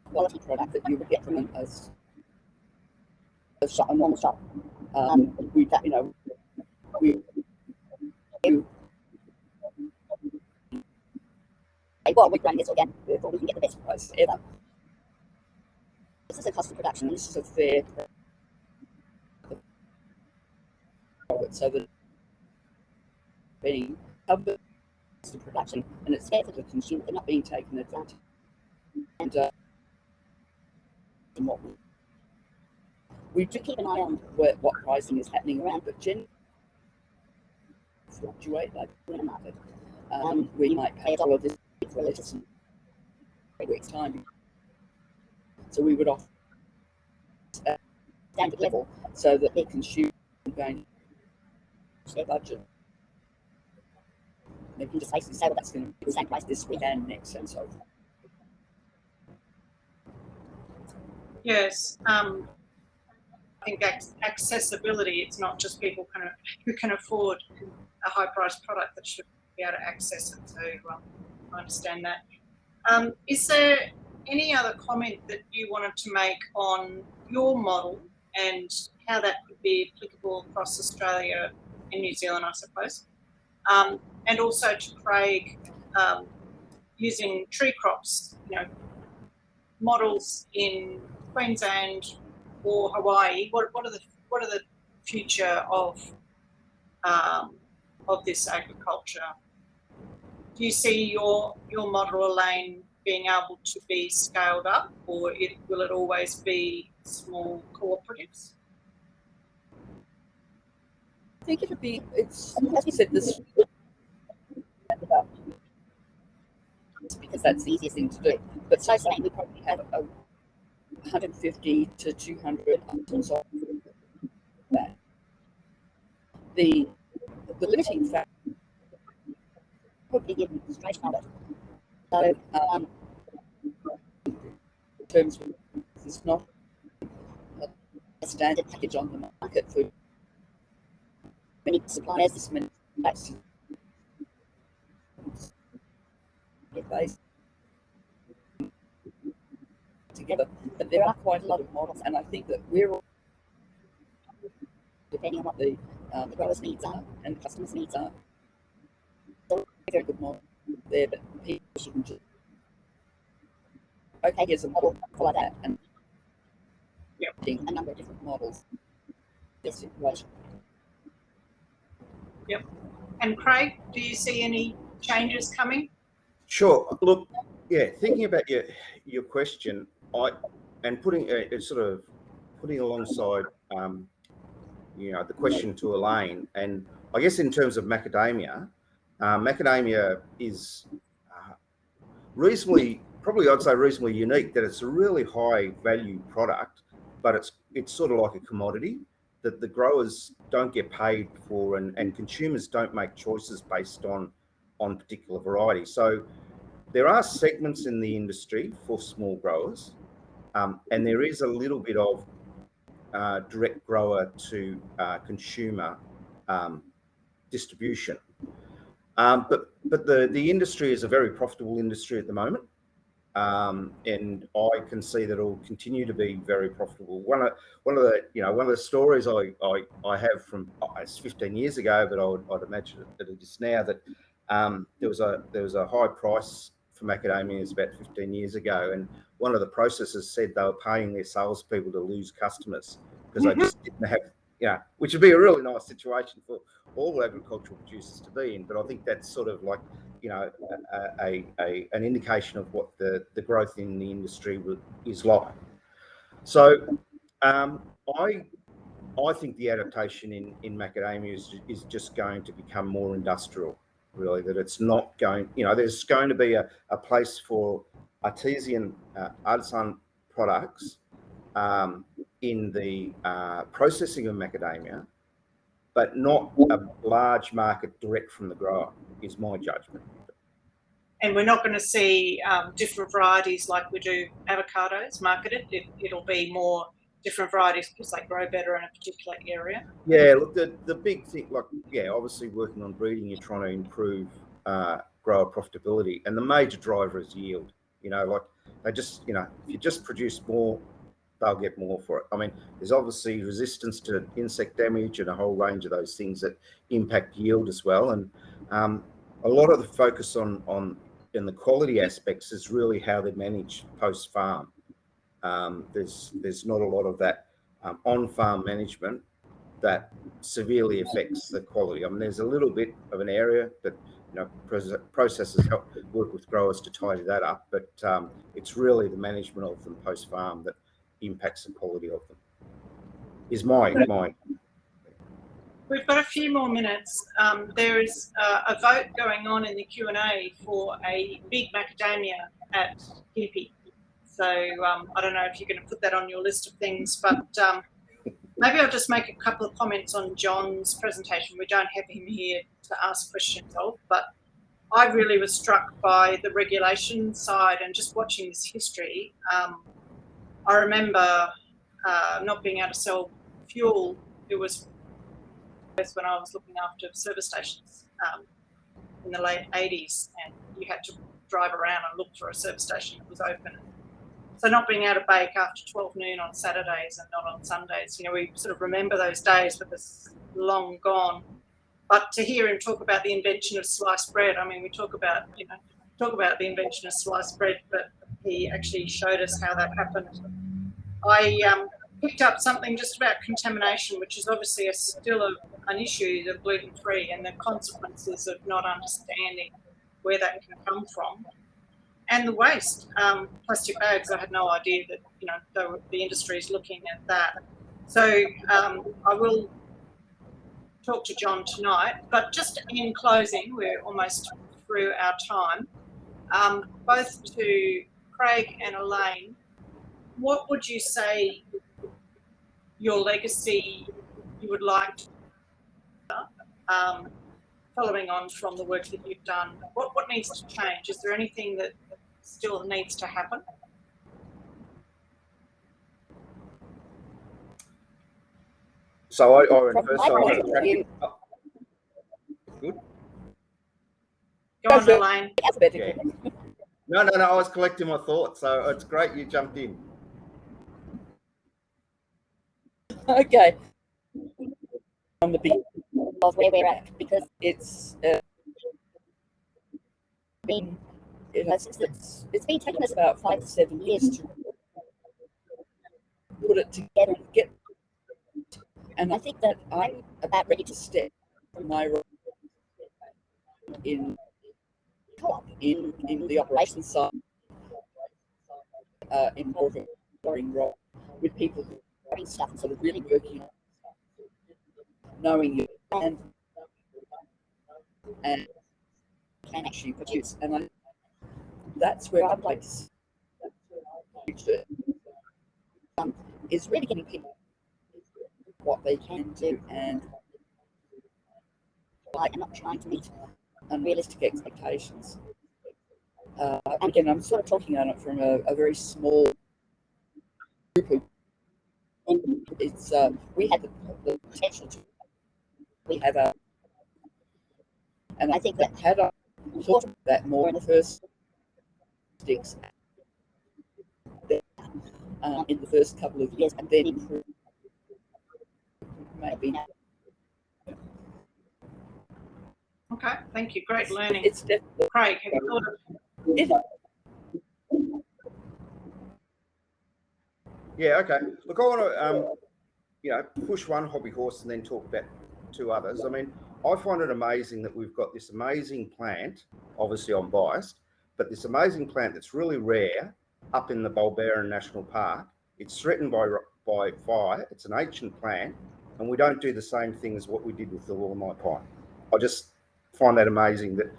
quality product that you would get from a shop, a normal shop. We well, we're growing this organic, therefore we can get the best price ever. This is a cost of production, and this is a fair profit, so that being covered cost of production, and it's fair for the consumer. They're not being taken advantage. And what we do keep an eye on what pricing is happening around, but generally fluctuate like in a market. We might pay $1 this week for lettuce in 3 weeks' time. So we would offer a standard level so that the consumer is going to their budget. They can just basically say, well, that's going to be the same price this week and next, and so forth. Yes. I think accessibility, it's not just people who can afford a high-priced product that should be able to access it. So I understand that. Is there any other comment that you wanted to make on your model and how that could be applicable across Australia and New Zealand, I suppose? And also to Craig, using tree crops, models in Queensland or Hawaii. What are the future of this agriculture? Do you see your model, Elaine, being able to be scaled up, or will it always be small cooperatives? I think it'll be, as we said, this because that's the easiest thing to do. But so saying, we probably have 150 to 200 items of that. The limiting factor would be the administration of it. So, in terms of it's not a standard package on the market for many suppliers, this many based together, but there are quite a lot of models, and I think that we're all, depending on what the growers' needs are and customers' needs are, so very good model there, but people shouldn't just okay, here's a model, follow that, and a number of different models. This situation. Yep. And Craig, do you see any changes coming? Sure. Look, yeah, thinking about your question, putting alongside the question to Elaine, and I guess in terms of macadamia, macadamia is reasonably unique, that it's a really high value product, but it's sort of like a commodity that the growers don't get paid for, and consumers don't make choices based on particular varieties. So there are segments in the industry for small growers, and there is a little bit of direct grower to consumer distribution. But the industry is a very profitable industry at the moment, and I can see that it will continue to be very profitable. One of the stories I have from it's 15 years ago, but I'd imagine that it is now, that there was a high price for macadamias about 15 years ago, and one of the processors said they were paying their salespeople to lose customers because they just didn't have, which would be a really nice situation for all agricultural producers to be in. But I think that's sort of like, an indication of what the growth in the industry is like. So I think the adaptation in macadamia is just going to become more industrial, really, that it's not going, there's going to be a place for artisan products in the processing of macadamia, but not a large market direct from the grower, is my judgment. and we're not going to see different varieties like we do avocados marketed. It'll be more different varieties because they grow better in a particular area. Yeah, look, the big thing, like, yeah, obviously working on breeding, you're trying to improve grower profitability, and the major driver is yield. You know, like they just, you know, if you just produce more, they'll get more for it. I mean, there's obviously resistance to insect damage and a whole range of those things that impact yield as well. And a lot of the focus on in the quality aspects is really how they manage post farm. There's not a lot of that on-farm management that severely affects the quality. I mean, there's a little bit of an area, but you know, processors help work with growers to tidy that up. But it's really the management of them post-farm that impacts the quality of them. Is my. We've got a few more minutes. There is a vote going on in the Q&A for a big macadamia at Hippie. So I don't know if you're going to put that on your list of things, but maybe I'll just make a couple of comments on John's presentation. We don't have him here to ask questions of, but I really was struck by the regulation side and just watching this history. I remember not being able to sell fuel. It was when I was looking after service stations in the late 80s, and you had to drive around and look for a service station that was open. So not being able to bake after 12 noon on Saturdays and not on Sundays, you know, we sort of remember those days, but it's long gone. But to hear him talk about the invention of sliced bread, I mean, we talk about the invention of sliced bread, but he actually showed us how that happened. I picked up something just about contamination, which is obviously still an issue, the gluten-free, and the consequences of not understanding where that can come from. And the waste, plastic bags, I had no idea that, you know, the industry is looking at that. So I will talk to John tonight, but just in closing, we're almost through our time. Both to Craig and Elaine, what would you say your legacy you would like to following on from the work that you've done? What needs to change? Is there anything that still needs to happen? So I went first. So good. Go on, Elaine. Yeah. No. I was collecting my thoughts, so it's great you jumped in. Okay. On the big of where we're at, because it's been it's been taking us about 5 to 7 years to put it together and get. And I think that I'm about ready to step from my role in co-op, in the operations side, in more of a role with people who are doing stuff and sort of really working on knowing your brand and can actually produce. And that's where I'd like to see is really getting people what they can do, and like not trying to meet unrealistic expectations. And again, I'm sort of talking on it from a very small group of. It's we had the potential to. We have a, and I think that had I thought of that more in the first sticks, in the first couple of years, and then improve maybe now. Okay, thank you. Great learning. It's definitely Craig, have you thought of it. Yeah. Okay. Look, I want to push one hobby horse and then talk about 2 others. I mean, I find it amazing that we've got this amazing plant. Obviously, I'm biased, but this amazing plant that's really rare up in the Bulbaran National Park. It's threatened by fire. It's an ancient plant, and we don't do the same thing as what we did with the Lornite pine. I just find that amazing that,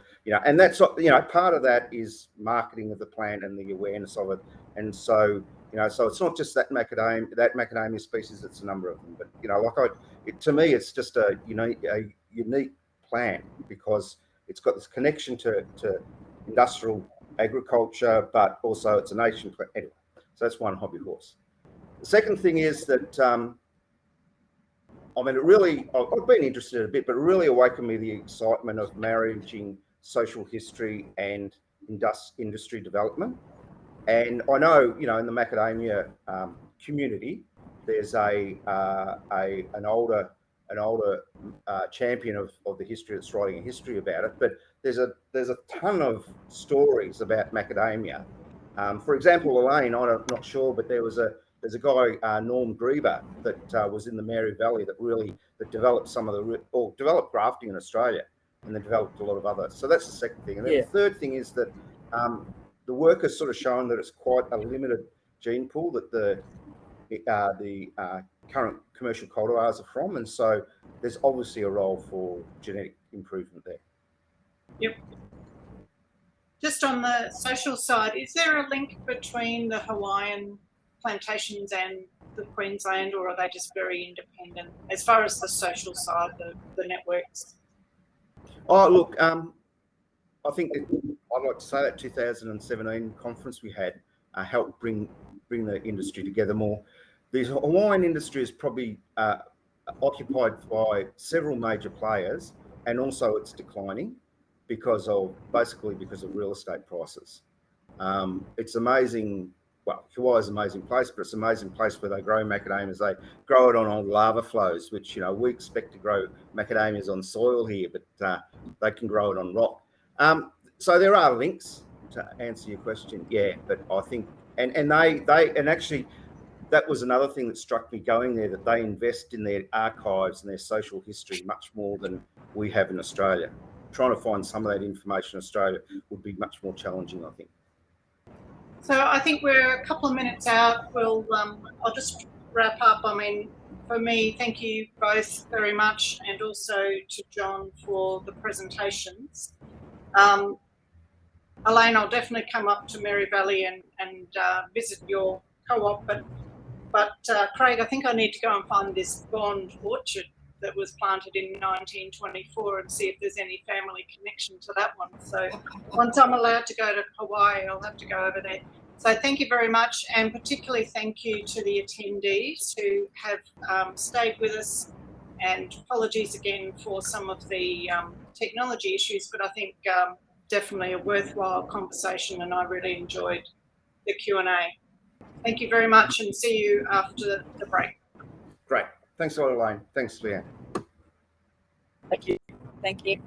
and that's, part of that is marketing of the plant and the awareness of it. And so, so it's not just that macadamia species, it's a number of them. But, to me, it's just a unique plant because it's got this connection to industrial agriculture, but also it's a nation. Anyway, so that's one hobby horse. The second thing is that, I mean, I've been interested a bit, but it really awakened me the excitement of marrying social history and industry development. And I know, you know, in the macadamia community, there's an older champion of the history that's writing a history about it. But there's a ton of stories about macadamia. For example, Elaine, I'm not sure, but there's a guy, Norm Grieber, that was in the Mary Valley that developed developed grafting in Australia, and then developed a lot of others. So that's the second thing. And then the third thing is that the work has sort of shown that it's quite a limited gene pool that the current commercial cultivars are from, and so there's obviously a role for genetic improvement there. Yep. Just on the social side, is there a link between the Hawaiian plantations and the Queensland, or are they just very independent as far as the social side, the networks? Oh, look, I think I'd like to say that 2017 conference we had helped bring the industry together more. The Hawaiian industry is probably occupied by several major players, and also it's declining because of real estate prices. It's amazing. Well, Kauai is an amazing place, but it's an amazing place where they grow macadamias. They grow it on old lava flows, which, you know, we expect to grow macadamias on soil here, but they can grow it on rock. So there are links to answer your question, yeah. But I think, and actually, that was another thing that struck me going there, that they invest in their archives and their social history much more than we have in Australia. Trying to find some of that information in Australia would be much more challenging, I think. So I think we're a couple of minutes out. I'll just wrap up. I mean, for me, thank you both very much, and also to John for the presentations. Elaine, I'll definitely come up to Mary Valley and visit your co-op, but Craig, I think I need to go and find this Deshwanden Orchard that was planted in 1924 and see if there's any family connection to that one. So once I'm allowed to go to Hawaii, I'll have to go over there. So thank you very much, and particularly thank you to the attendees who have stayed with us, and apologies again for some of the technology issues, but I think definitely a worthwhile conversation, and I really enjoyed the Q&A. Thank you very much, and see you after the break. Great. Thanks a lot, Elaine. Thanks, Leeanne. Thank you. Thank you.